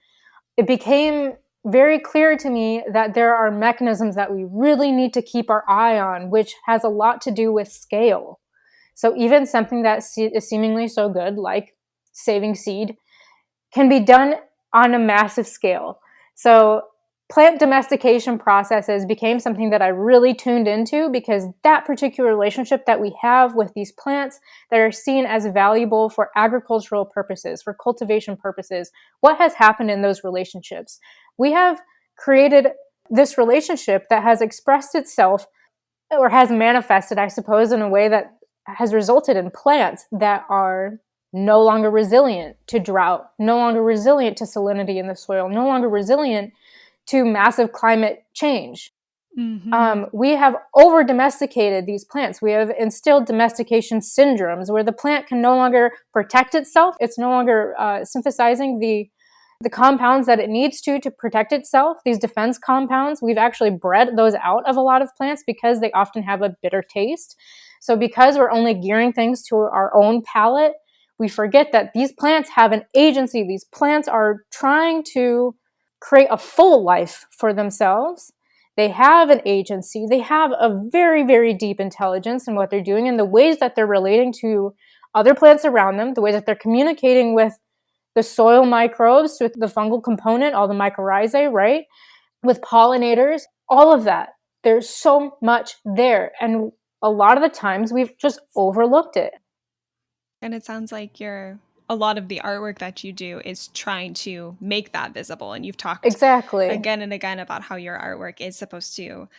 it became very clear to me that there are mechanisms that we really need to keep our eye on, which has a lot to do with scale. So even something that is seemingly so good, like saving seed, can be done on a massive scale. So plant domestication processes became something that I really tuned into, because that particular relationship that we have with these plants that are seen as valuable for agricultural purposes, for cultivation purposes, what has happened in those relationships? We have created this relationship that has expressed itself, or has manifested, I suppose, in a way that has resulted in plants that are no longer resilient to drought, no longer resilient to salinity in the soil, no longer resilient to massive climate change. We have over domesticated these plants. We have instilled domestication syndromes where the plant can no longer protect itself. It's no longer synthesizing the compounds that it needs to protect itself, these defense compounds. We've actually bred those out of a lot of plants because they often have a bitter taste. So because we're only gearing things to our own palate, we forget that these plants have an agency. These plants are trying to create a full life for themselves. They have an agency. They have a very, very deep intelligence in what they're doing and the ways that they're relating to other plants around them, the ways that they're communicating with the soil microbes, with the fungal component, all the mycorrhizae, right? With pollinators, all of that. There's so much there. And a lot of the times we've just overlooked it. And it sounds like a lot of the artwork that you do is trying to make that visible. And you've talked exactly again and again about how your artwork is supposed to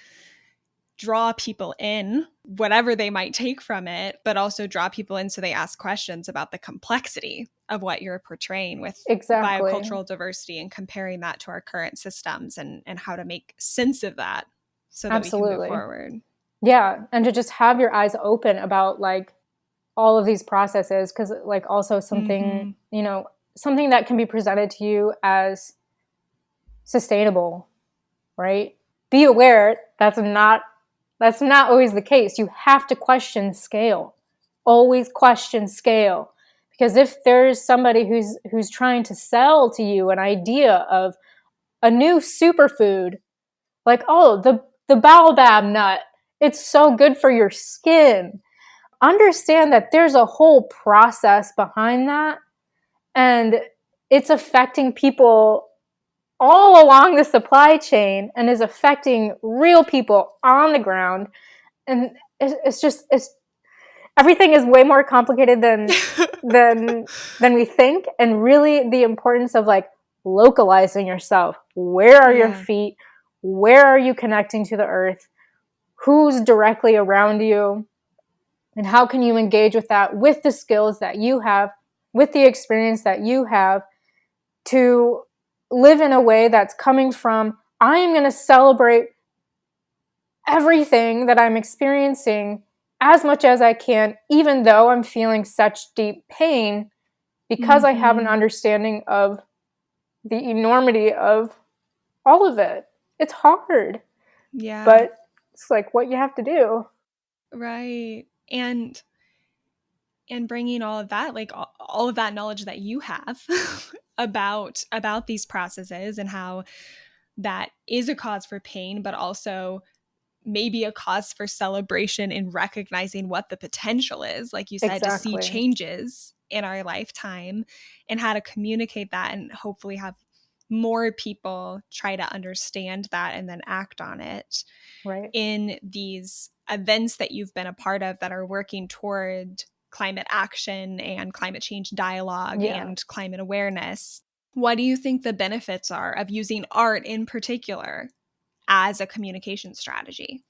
draw people in, whatever they might take from it, but also draw people in so they ask questions about the complexity of what you're portraying with Exactly. biocultural diversity and comparing that to our current systems and how to make sense of that so that Absolutely. we can move forward. Yeah. And to just have your eyes open about like all of these processes, because like also something, you know, something that can be presented to you as sustainable, right? Be aware that's not always the case. You have to question scale. Always question scale. Because if there's somebody who's trying to sell to you an idea of a new superfood, like, oh, the baobab nut, it's so good for your skin. Understand that there's a whole process behind that, and it's affecting people all along the supply chain and is affecting real people on the ground. And it's just everything is way more complicated than we think. And really the importance of like localizing yourself. Where are your feet? Where are you connecting to the earth? Who's directly around you? And how can you engage with that, with the skills that you have, with the experience that you have, to live in a way that's coming from, I am going to celebrate everything that I'm experiencing as much as I can, even though I'm feeling such deep pain, because I have an understanding of the enormity of all of it. It's hard. Yeah. But it's like what you have to do. Right. And bringing all of that, like all of that knowledge that you have about these processes and how that is a cause for pain, but also maybe a cause for celebration in recognizing what the potential is, like you said, to see changes in our lifetime and how to communicate that and hopefully have more people try to understand that and then act on it. Right. In these events that you've been a part of that are working toward climate action and climate change dialogue and climate awareness, what do you think the benefits are of using art in particular as a communication strategy?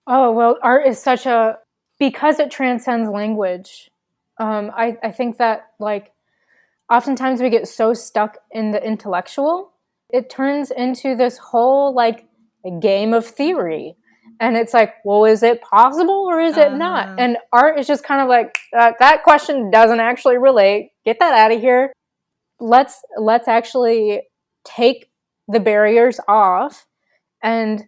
Oh, well, art is because it transcends language. I think that like oftentimes we get so stuck in the intellectual, it turns into this whole like a game of theory. And it's like, well, is it possible or is it not? And art is just kind of like, that question doesn't actually relate. Get that out of here. Let's actually take the barriers off, and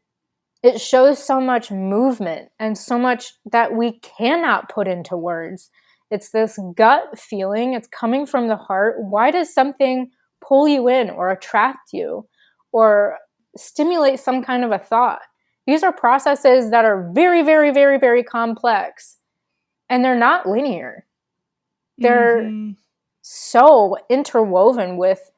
it shows so much movement and so much that we cannot put into words. It's this gut feeling. It's coming from the heart. Why does something pull you in or attract you or stimulate some kind of a thought? These are processes that are very, very, very, very complex, and they're not linear. They're so interwoven with,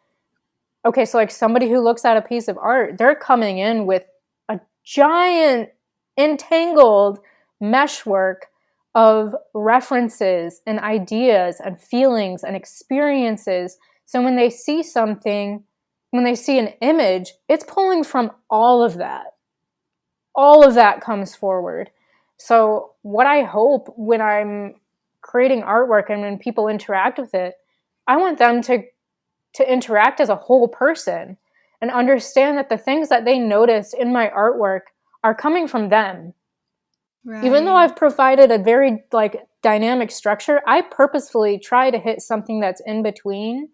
okay, so like somebody who looks at a piece of art, they're coming in with a giant entangled meshwork of references and ideas and feelings and experiences. So when they see something, when they see an image, it's pulling from all of that. All of that comes forward. So what I hope when I'm creating artwork and when people interact with it, I want them to interact as a whole person and understand that the things that they noticed in my artwork are coming from them. Right. Even though I've provided a very like dynamic structure, I purposefully try to hit something that's in between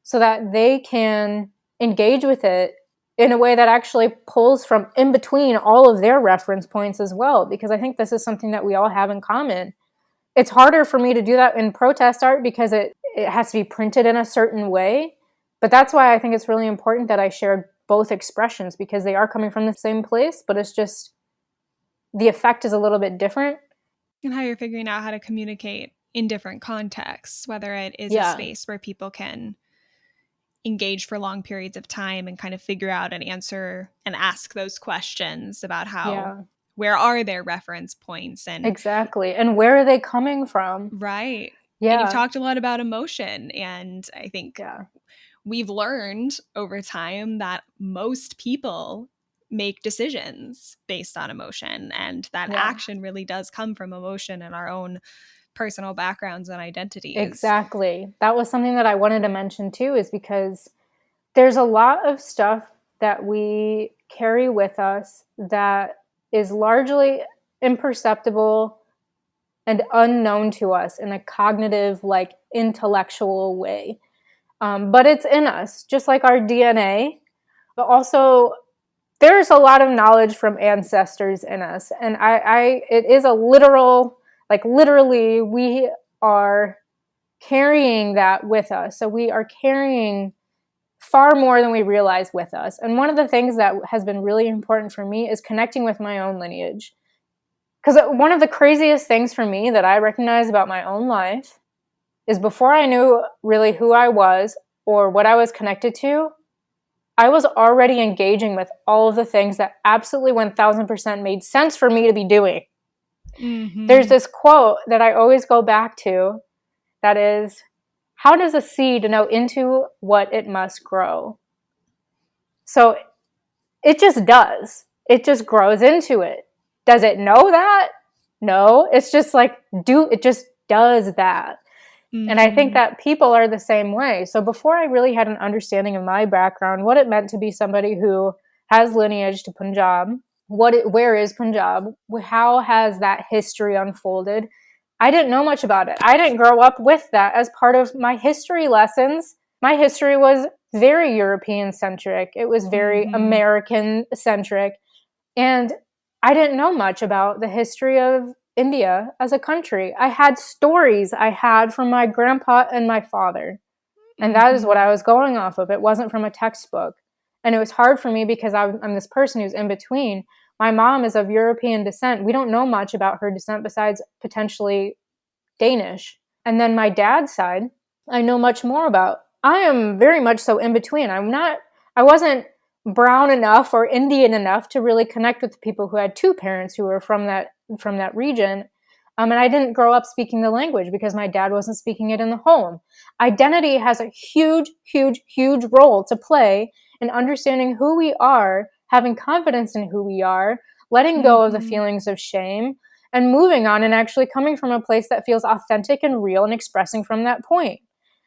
so that they can engage with it in a way that actually pulls from in between all of their reference points as well, because I think this is something that we all have in common. It's harder for me to do that in protest art because it has to be printed in a certain way. But that's why I think it's really important that I share both expressions, because they are coming from the same place, but it's just the effect is a little bit different. And how you're figuring out how to communicate in different contexts, whether it is a space where people can engage for long periods of time and kind of figure out and answer and ask those questions about how, where are their reference points and exactly. And where are they coming from? Right. Yeah. And you've talked a lot about emotion. And I think we've learned over time that most people make decisions based on emotion, and that action really does come from emotion and our own personal backgrounds and identities. Exactly. That was something that I wanted to mention too, is because there's a lot of stuff that we carry with us that is largely imperceptible and unknown to us in a cognitive, like intellectual way. But it's in us, just like our DNA. But also, there's a lot of knowledge from ancestors in us. And it is a literal, like literally, we are carrying that with us. So we are carrying far more than we realize with us. And one of the things that has been really important for me is connecting with my own lineage. Because one of the craziest things for me that I recognize about my own life is before I knew really who I was or what I was connected to, I was already engaging with all of the things that absolutely 1000% made sense for me to be doing. Mm-hmm. There's this quote that I always go back to that is, how does a seed know into what it must grow? So it just does. It just grows into it. Does it know that? No. It's just like, it just does that. Mm-hmm. And I think that people are the same way. So before I really had an understanding of my background, what it meant to be somebody who has lineage to Punjab, where is Punjab? How has that history unfolded? I didn't know much about it. I didn't grow up with that as part of my history lessons. My history was very European-centric. It was very American-centric. And I didn't know much about the history of India as a country. I had stories I had from my grandpa and my father. And that is what I was going off of. It wasn't from a textbook. And it was hard for me because I'm this person who's in between. My mom is of European descent. We don't know much about her descent besides potentially Danish. And then my dad's side, I know much more about. I am very much so in between. I wasn't brown enough or Indian enough to really connect with the people who had two parents who were from that region. And I didn't grow up speaking the language because my dad wasn't speaking it in the home. Identity has a huge, huge, huge role to play in understanding who we are, having confidence in who we are, letting go of the feelings of shame, and moving on and actually coming from a place that feels authentic and real and expressing from that point.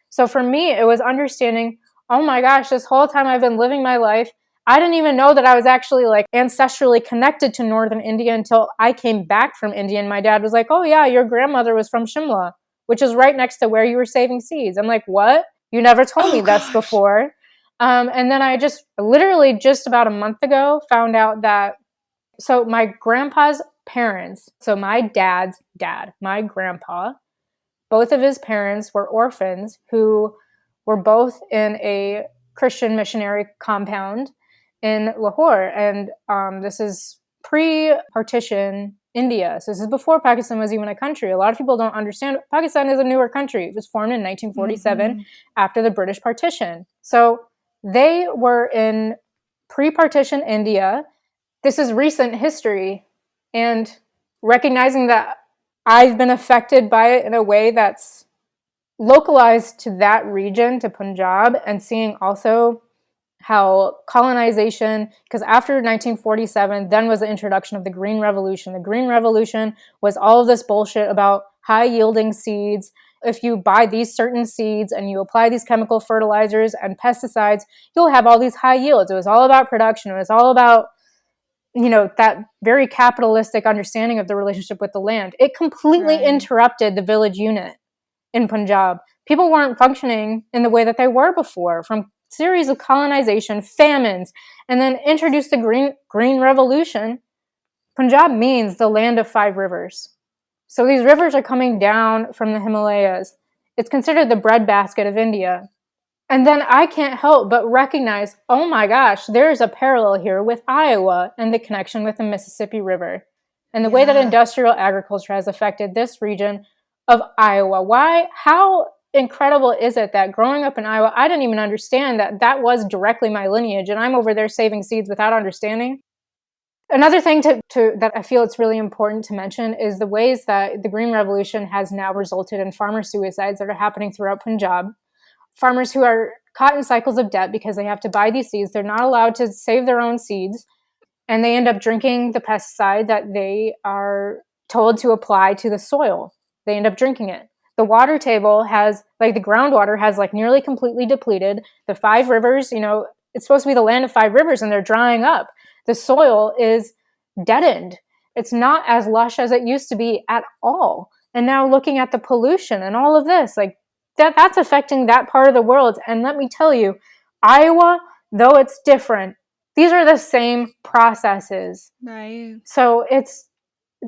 So for me, it was understanding, oh my gosh, this whole time I've been living my life, I didn't even know that I was actually like ancestrally connected to northern India until I came back from India. And my dad was like, oh yeah, your grandmother was from Shimla, which is right next to where you were saving seeds. I'm like, what? You never told me this before. And then I literally just about a month ago found out that, so my grandpa's parents, so my dad's dad, my grandpa, both of his parents were orphans who were both in a Christian missionary compound in Lahore. And this is pre-partition India. So this is before Pakistan was even a country. A lot of people don't understand Pakistan is a newer country. It was formed in 1947 after the British partition. So they were in pre-partition India. This is recent history. And recognizing that I've been affected by it in a way that's localized to that region, to Punjab, and seeing also how colonization, because after 1947, then was the introduction of the Green Revolution. The Green Revolution was all of this bullshit about high-yielding seeds. If you buy these certain seeds and you apply these chemical fertilizers and pesticides, you'll have all these high yields. It was all about production. It was all about, that very capitalistic understanding of the relationship with the land. It completely interrupted the village unit in Punjab. People weren't functioning in the way that they were before, from series of colonization, famines, and then introduced the Green Revolution. Punjab means the land of 5 rivers. So these rivers are coming down from the Himalayas. It's considered the breadbasket of India. And then I can't help but recognize, oh my gosh, there's a parallel here with Iowa and the connection with the Mississippi River and the way that industrial agriculture has affected this region of Iowa. How incredible is it that growing up in Iowa, I didn't even understand that was directly my lineage, and I'm over there saving seeds without understanding. Another thing that I feel it's really important to mention is the ways that the Green Revolution has now resulted in farmer suicides that are happening throughout Punjab. Farmers who are caught in cycles of debt because they have to buy these seeds. They're not allowed to save their own seeds, and they end up drinking the pesticide that they are told to apply to the soil. They end up drinking it. The water table has, like, the groundwater has, like, nearly completely depleted. The 5 rivers, it's supposed to be the land of 5 rivers, and they're drying up. The soil is deadened. It's not as lush as it used to be at all. And now looking at the pollution and all of this, like, that's affecting that part of the world. And let me tell you, Iowa, though it's different, these are the same processes. Right. So it's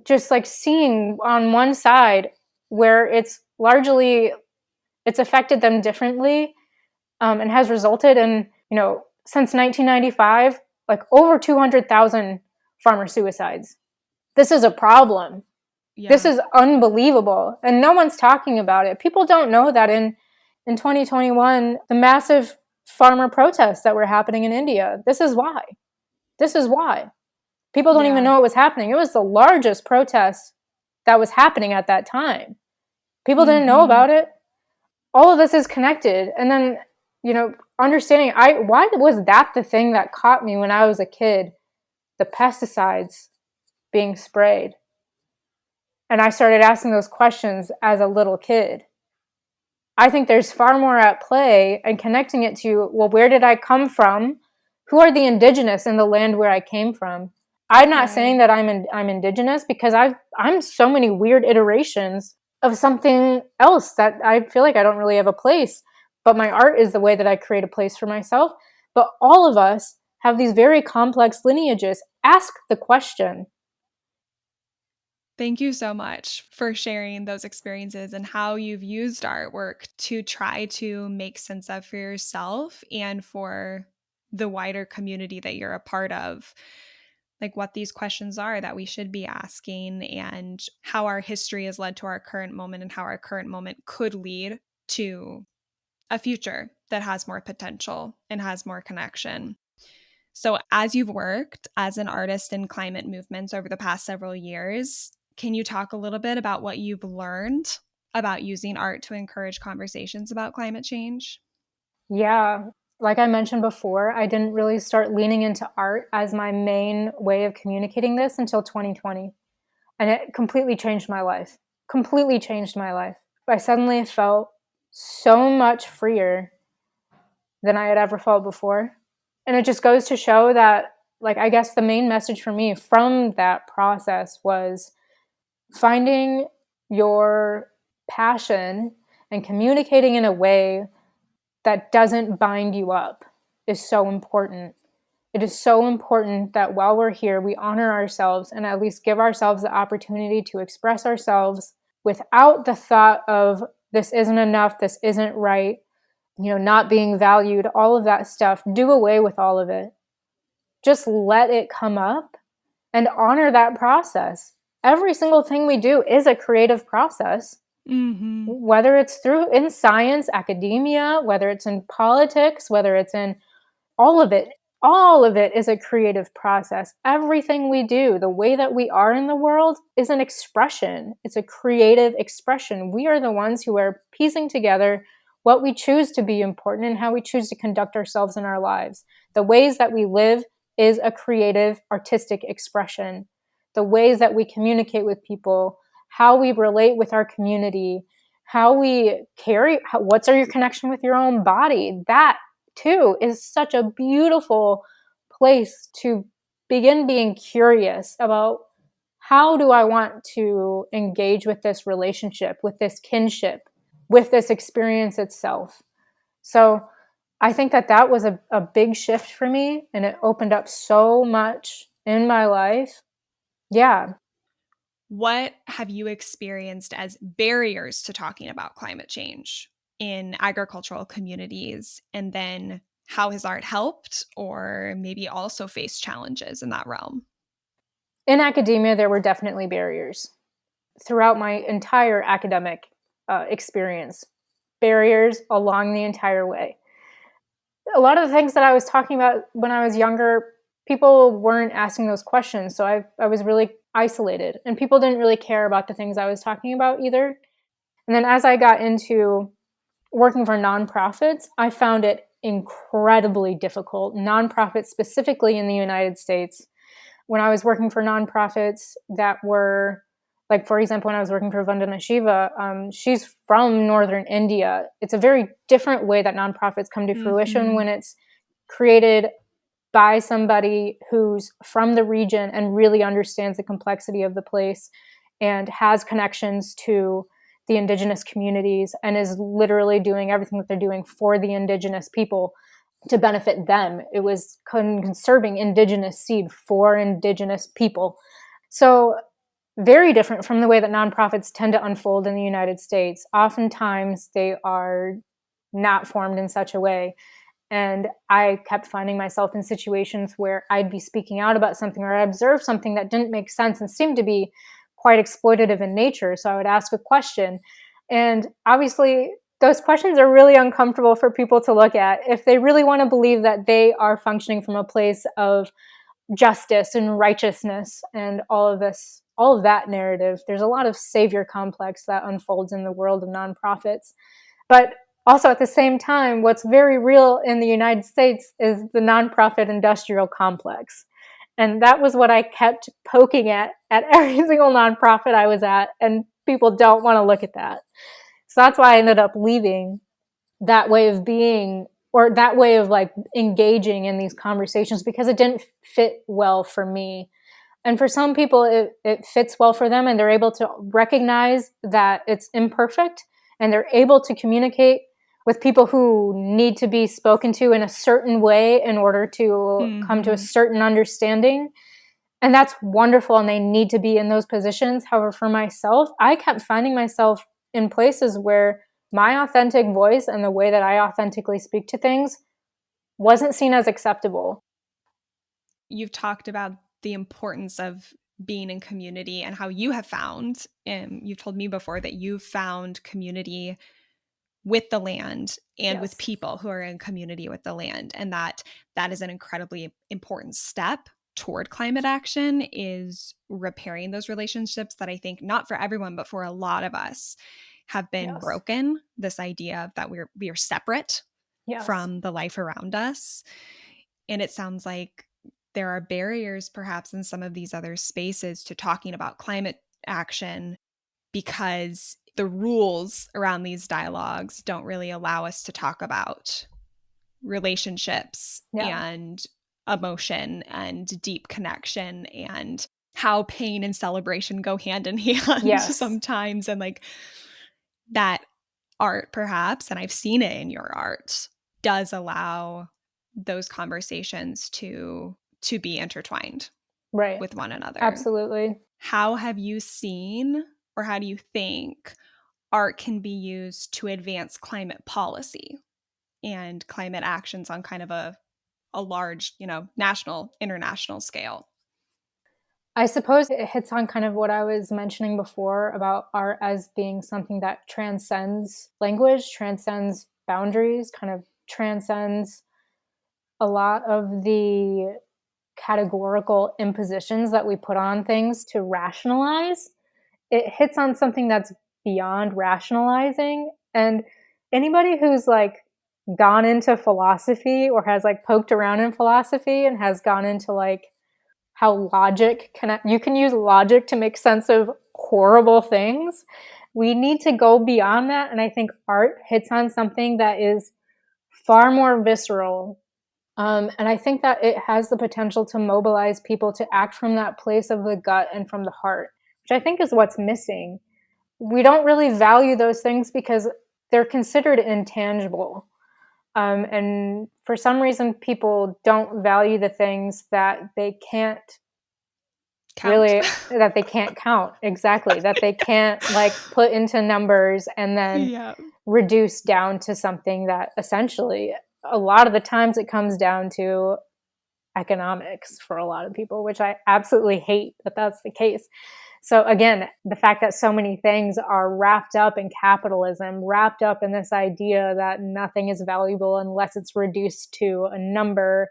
just like seeing on one side where it's affected them differently, and has resulted in, since 1995, like over 200,000 farmer suicides. This is a problem. Yeah. This is unbelievable. And no one's talking about it. People don't know that in 2021, the massive farmer protests that were happening in India, this is why. People don't even know it was happening. It was the largest protest that was happening at that time. People didn't know about it. All of this is connected. And then, understanding, why was that the thing that caught me when I was a kid? The pesticides being sprayed. And I started asking those questions as a little kid. I think there's far more at play, and connecting it to, well, where did I come from? Who are the indigenous in the land where I came from? I'm not saying that I'm indigenous, because I'm so many weird iterations of something else that I feel like I don't really have a place. But my art is the way that I create a place for myself. But all of us have these very complex lineages. Ask the question. Thank you so much for sharing those experiences and how you've used artwork to try to make sense of for yourself and for the wider community that you're a part of. Like what these questions are that we should be asking, and how our history has led to our current moment, and how our current moment could lead to a future that has more potential and has more connection. So as you've worked as an artist in climate movements over the past several years, can you talk a little bit about what you've learned about using art to encourage conversations about climate change? Yeah. Like I mentioned before, I didn't really start leaning into art as my main way of communicating this until 2020. And it completely changed my life. I suddenly felt so much freer than I had ever felt before. And it just goes to show that, like, I guess the main message for me from that process was finding your passion and communicating in a way that doesn't bind you up is so important. It is so important that while we're here, we honor ourselves and at least give ourselves the opportunity to express ourselves without the thought of, this isn't enough, this isn't right, not being valued, all of that stuff. Do away with all of it. Just let it come up and honor that process. Every single thing we do is a creative process. Whether it's in science, academia, whether it's in politics, whether it's in all of it is a creative process. Everything we do, the way that we are in the world, is an expression. It's a creative expression. We are the ones who are piecing together what we choose to be important and how we choose to conduct ourselves in our lives. The ways that we live is a creative, artistic expression. The ways that we communicate with people, how we relate with our community, how we what's your connection with your own body, that too is such a beautiful place to begin being curious about, how do I want to engage with this relationship, with this kinship, with this experience itself. So I think that was a big shift for me, and it opened up so much in my life. Yeah. What have you experienced as barriers to talking about climate change in agricultural communities? And then how has art helped, or maybe also faced challenges in that realm? In academia, there were definitely barriers throughout my entire academic experience. Barriers along the entire way. A lot of the things that I was talking about when I was younger, people weren't asking those questions. So I was really isolated, and people didn't really care about the things I was talking about either. And then as I got into working for nonprofits, I found it incredibly difficult. Nonprofits, specifically in the United States, when I was working for nonprofits that were Like, for example, when I was working for Vandana Shiva, she's from northern India. It's a very different way that nonprofits come to fruition when it's created by somebody who's from the region and really understands the complexity of the place and has connections to the indigenous communities and is literally doing everything that they're doing for the indigenous people to benefit them. It was conserving indigenous seed for indigenous people. So very different from the way that nonprofits tend to unfold in the United States. Oftentimes they are not formed in such a way. And I kept finding myself in situations where I'd be speaking out about something or I observed something that didn't make sense and seemed to be quite exploitative in nature. So I would ask a question. And obviously, those questions are really uncomfortable for people to look at. If they really want to believe that they are functioning from a place of justice and righteousness and all of that narrative, there's a lot of savior complex that unfolds in the world of nonprofits. But also at the same time, what's very real in the United States is the nonprofit industrial complex. And that was what I kept poking at every single nonprofit I was at. And people don't want to look at that. So that's why I ended up leaving that way of being, or that way of like engaging in these conversations, because it didn't fit well for me. And for some people, it fits well for them, and they're able to recognize that it's imperfect, and they're able to communicate with people who need to be spoken to in a certain way in order to come to a certain understanding. And that's wonderful, and they need to be in those positions. However, for myself, I kept finding myself in places where my authentic voice and the way that I authentically speak to things wasn't seen as acceptable. You've talked about the importance of being in community and how you have found, and you've told me before that you've found community with the land and with people who are in community with the land, and that is an incredibly important step toward climate action, is repairing those relationships that I think not for everyone, but for a lot of us have been broken. This idea that we are separate from the life around us. And it sounds like there are barriers perhaps in some of these other spaces to talking about climate action because the rules around these dialogues don't really allow us to talk about relationships and emotion and deep connection and how pain and celebration go hand in hand sometimes. And like that art perhaps, and I've seen it in your art, does allow those conversations to be intertwined with one another. Absolutely. How have you seen, or how do you think art can be used to advance climate policy and climate actions on kind of a large, national, international scale? I suppose it hits on kind of what I was mentioning before about art as being something that transcends language, transcends boundaries, kind of transcends a lot of the categorical impositions that we put on things to rationalize. It hits on something that's beyond rationalizing. And anybody who's like gone into philosophy or has like poked around in philosophy and has gone into like how logic you can use logic to make sense of horrible things. We need to go beyond that. And I think art hits on something that is far more visceral. And I think that it has the potential to mobilize people to act from that place of the gut and from the heart, which I think is what's missing. We don't really value those things because they're considered intangible. And for some reason, people don't value the things that they can't count. That they can't count. Exactly. That they can't like put into numbers and then reduce down to something that essentially a lot of the times it comes down to economics for a lot of people, which I absolutely hate that that's the case. So again, the fact that so many things are wrapped up in capitalism, wrapped up in this idea that nothing is valuable unless it's reduced to a number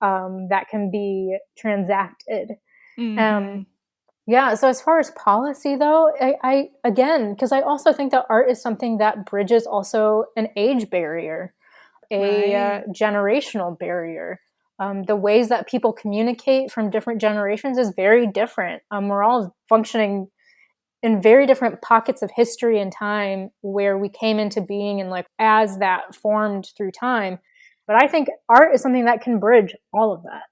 that can be transacted. So as far as policy though, I again, because I also think that art is something that bridges also an age barrier, a generational barrier. The ways that people communicate from different generations is very different. We're all functioning in very different pockets of history and time where we came into being and like as that formed through time. But I think art is something that can bridge all of that.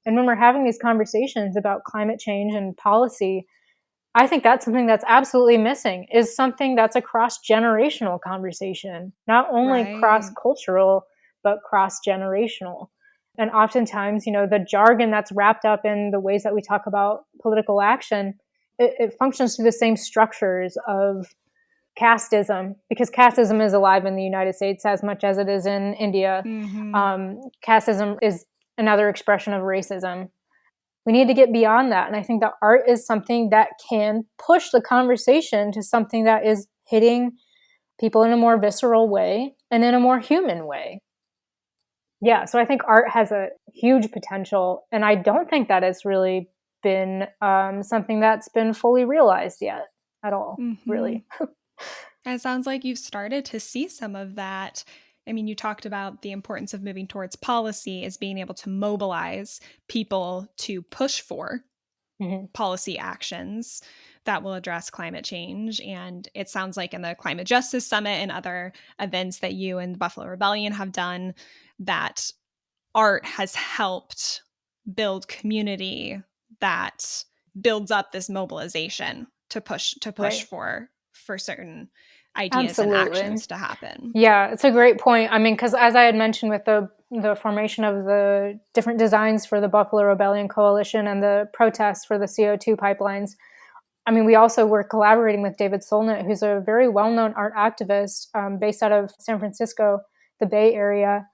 And when we're having these conversations about climate change and policy, I think that's something that's absolutely missing, is something that's a cross-generational conversation, not only cross-cultural, but cross-generational. And oftentimes, you know, the jargon that's wrapped up in the ways that we talk about political action, it functions through the same structures of casteism, because casteism is alive in the United States as much as it is in India. Casteism is another expression of racism. We need to get beyond that. And I think that art is something that can push the conversation to something that is hitting people in a more visceral way and in a more human way. Yeah, so I think art has a huge potential, and I don't think that it's really been something that's been fully realized yet at all, really. It sounds like you've started to see some of that. I mean, you talked about the importance of moving towards policy as being able to mobilize people to push for policy actions that will address climate change. And it sounds like in the Climate Justice Summit and other events that you and the Buffalo Rebellion have done, that art has helped build community that builds up this mobilization to push for certain ideas and actions to happen. Yeah, it's a great point. I mean, because as I had mentioned with the formation of the different designs for the Buffalo Rebellion Coalition and the protests for the CO2 pipelines, I mean, we also were collaborating with David Solnit, who's a very well-known art activist based out of San Francisco, the Bay Area.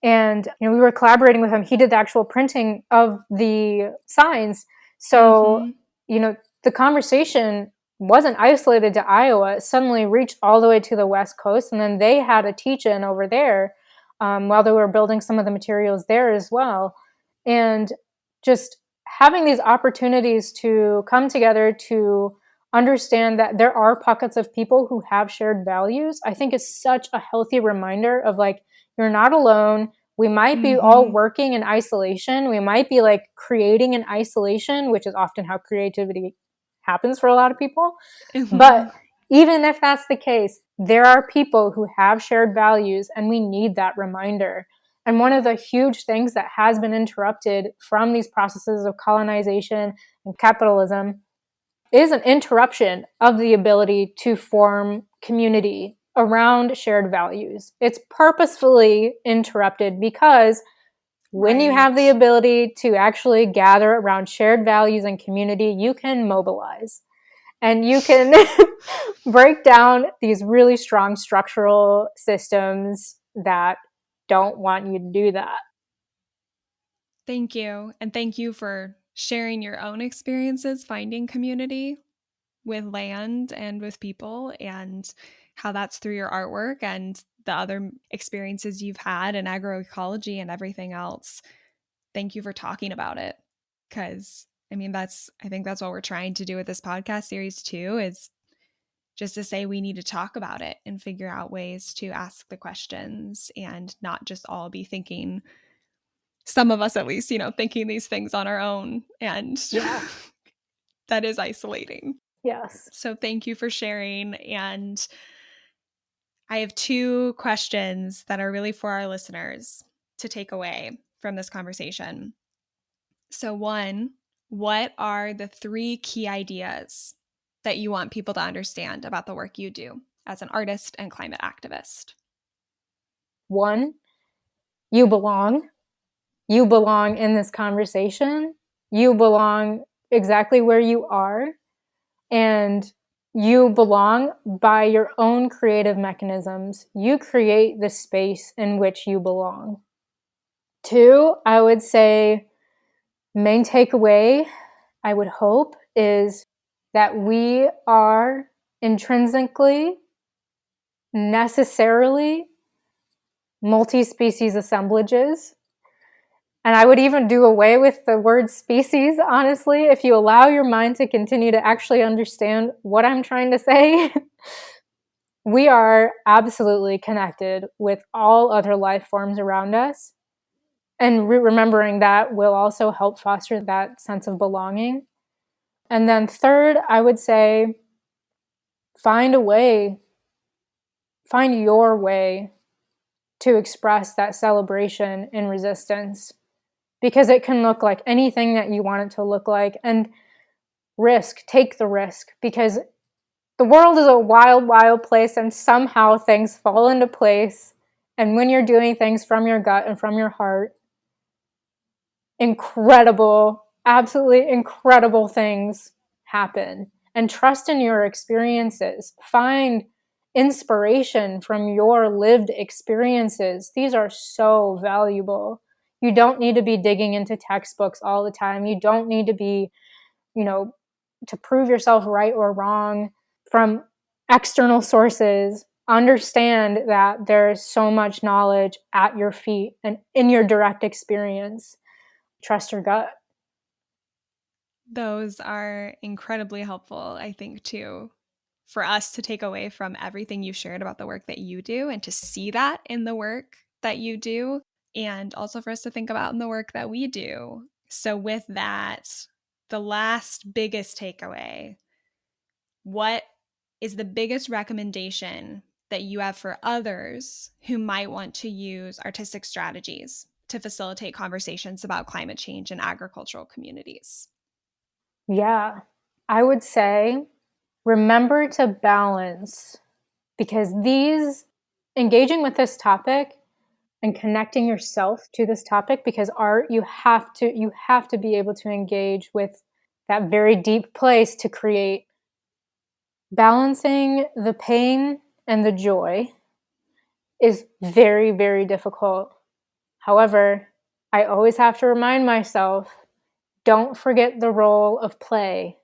And, you know, we were collaborating with him. He did the actual printing of the signs. So, you know, the conversation wasn't isolated to Iowa. It suddenly reached all the way to the West Coast. And then they had a teach-in over there while they were building some of the materials there as well. And just having these opportunities to come together to understand that there are pockets of people who have shared values, I think is such a healthy reminder of like, you're not alone. We might be all working in isolation. We might be like creating in isolation, which is often how creativity happens for a lot of people. But even if that's the case, there are people who have shared values, and we need that reminder. And one of the huge things that has been interrupted from these processes of colonization and capitalism is an interruption of the ability to form community around shared values. It's purposefully interrupted because when you have the ability to actually gather around shared values and community, you can mobilize and you can break down these really strong structural systems that don't want you to do that. Thank you. And thank you for sharing your own experiences finding community with land and with people, and how that's through your artwork and the other experiences you've had in agroecology and everything else. Thank you for talking about it, because I mean, I think that's what we're trying to do with this podcast series too, is just to say we need to talk about it and figure out ways to ask the questions and not just all be thinking, some of us at least, you know, thinking these things on our own, and that is isolating. Yes. So thank you for sharing. And I have 2 questions that are really for our listeners to take away from this conversation. So 1, what are the 3 key ideas that you want people to understand about the work you do as an artist and climate activist? 1, you belong. You belong in this conversation. You belong exactly where you are. And you belong by your own creative mechanisms. You create the space in which you belong. 2, I would say, main takeaway, I would hope, is that we are intrinsically, necessarily multi-species assemblages. And I would even do away with the word species, honestly, if you allow your mind to continue to actually understand what I'm trying to say. We are absolutely connected with all other life forms around us. And remembering that will also help foster that sense of belonging. And then 3rd, I would say find your way to express that celebration and resistance, because it can look like anything that you want it to look like. And take the risk, because the world is a wild, wild place, and somehow things fall into place. And when you're doing things from your gut and from your heart, incredible, absolutely incredible things happen. And trust in your experiences. Find inspiration from your lived experiences. These are so valuable. You don't need to be digging into textbooks all the time. You don't need to be, to prove yourself right or wrong from external sources. Understand that there's so much knowledge at your feet and in your direct experience. Trust your gut. Those are incredibly helpful, I think, too, for us to take away from everything you shared about the work that you do and to see that in the work that you do, and also for us to think about in the work that we do. So with that, the last biggest takeaway, what is the biggest recommendation that you have for others who might want to use artistic strategies to facilitate conversations about climate change in agricultural communities? Yeah, I would say remember to balance, because engaging with this topic and connecting yourself to this topic, because art, you have to be able to engage with that very deep place to create. Balancing the pain and the joy is very, very difficult. However, I always have to remind myself, don't forget the role of play.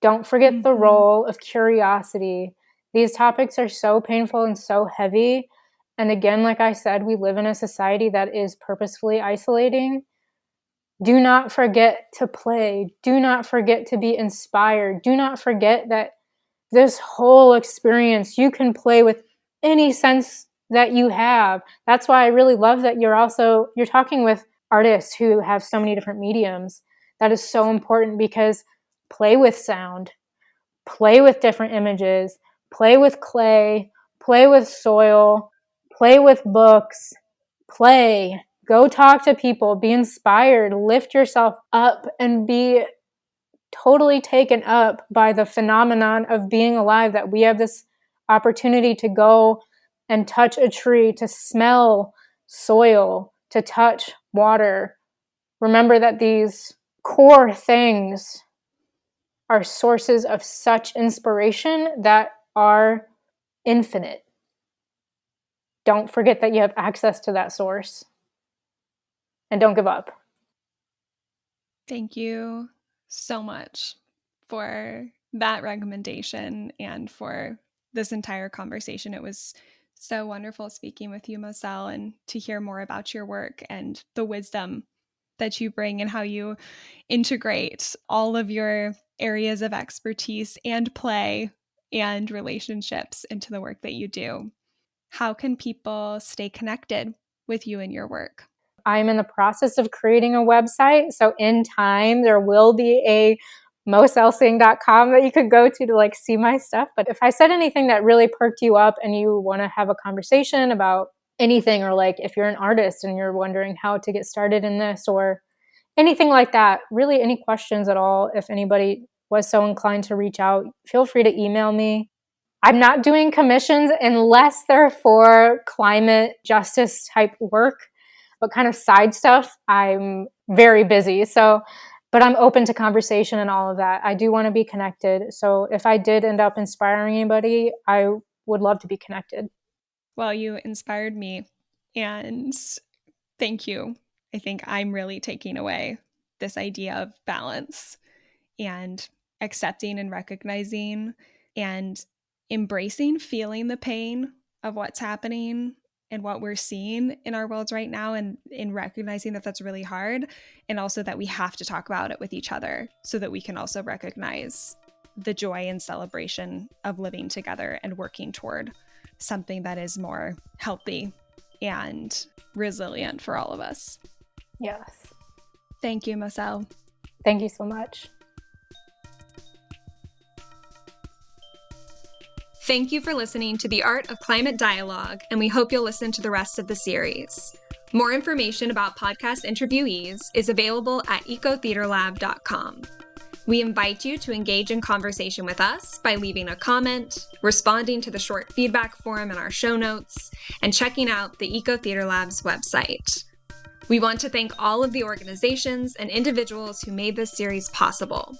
Don't forget the role of curiosity. These topics are so painful and so heavy. And again, like I said, we live in a society that is purposefully isolating. Do not forget to play. Do not forget to be inspired. Do not forget that this whole experience, you can play with any sense that you have. That's why I really love that you're talking with artists who have so many different mediums. That is so important, because play with sound, play with different images, play with clay, play with soil, play with books, go talk to people, be inspired, lift yourself up, and be totally taken up by the phenomenon of being alive, that we have this opportunity to go and touch a tree, to smell soil, to touch water. Remember that these core things are sources of such inspiration that are infinite. Don't forget that you have access to that source, and don't give up. Thank you so much for that recommendation and for this entire conversation. It was so wonderful speaking with you, Moselle, and to hear more about your work and the wisdom that you bring and how you integrate all of your areas of expertise and play and relationships into the work that you do. How can people stay connected with you and your work? I'm in the process of creating a website. So in time, there will be a mosellesingh.com that you could go to see my stuff. But if I said anything that really perked you up and you want to have a conversation about anything, or if you're an artist and you're wondering how to get started in this or anything like that, really any questions at all, if anybody was so inclined to reach out, feel free to email me. I'm not doing commissions unless they're for climate justice type work, but kind of side stuff, I'm very busy. But I'm open to conversation and all of that. I do want to be connected. So if I did end up inspiring anybody, I would love to be connected. Well, you inspired me, and thank you. I think I'm really taking away this idea of balance and accepting and recognizing and embracing feeling the pain of what's happening and what we're seeing in our worlds right now, and in recognizing that that's really hard, and also that we have to talk about it with each other so that we can also recognize the joy and celebration of living together and working toward something that is more healthy and resilient for all of us. Yes. Thank you, Moselle. Thank you so much. Thank you for listening to The Art of Climate Dialogue, and we hope you'll listen to the rest of the series. More information about podcast interviewees is available at ecotheaterlab.com. We invite you to engage in conversation with us by leaving a comment, responding to the short feedback form in our show notes, and checking out the Eco Theater Lab's website. We want to thank all of the organizations and individuals who made this series possible.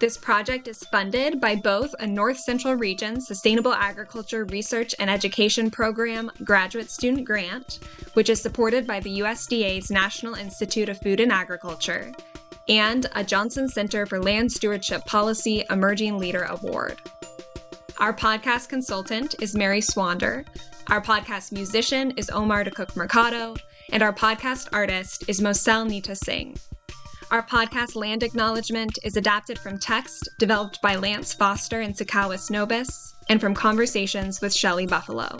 This project is funded by both a North Central Region Sustainable Agriculture Research and Education Program graduate student grant, which is supported by the USDA's National Institute of Food and Agriculture, and a Johnson Center for Land Stewardship Policy Emerging Leader Award. Our podcast consultant is Mary Swander, our podcast musician is Omar DeCook Mercado, and our podcast artist is Moselle Nita Singh. Our podcast land acknowledgement is adapted from text developed by Lance Foster and Sakawis Nobis, and from conversations with Shelley Buffalo.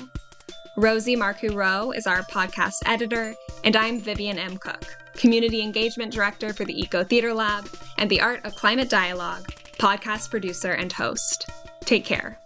Rosie Marcoux-Rowe is our podcast editor, and I'm Vivian M. Cook, Community Engagement Director for the Eco Theater Lab and the Art of Climate Dialogue, podcast producer and host. Take care.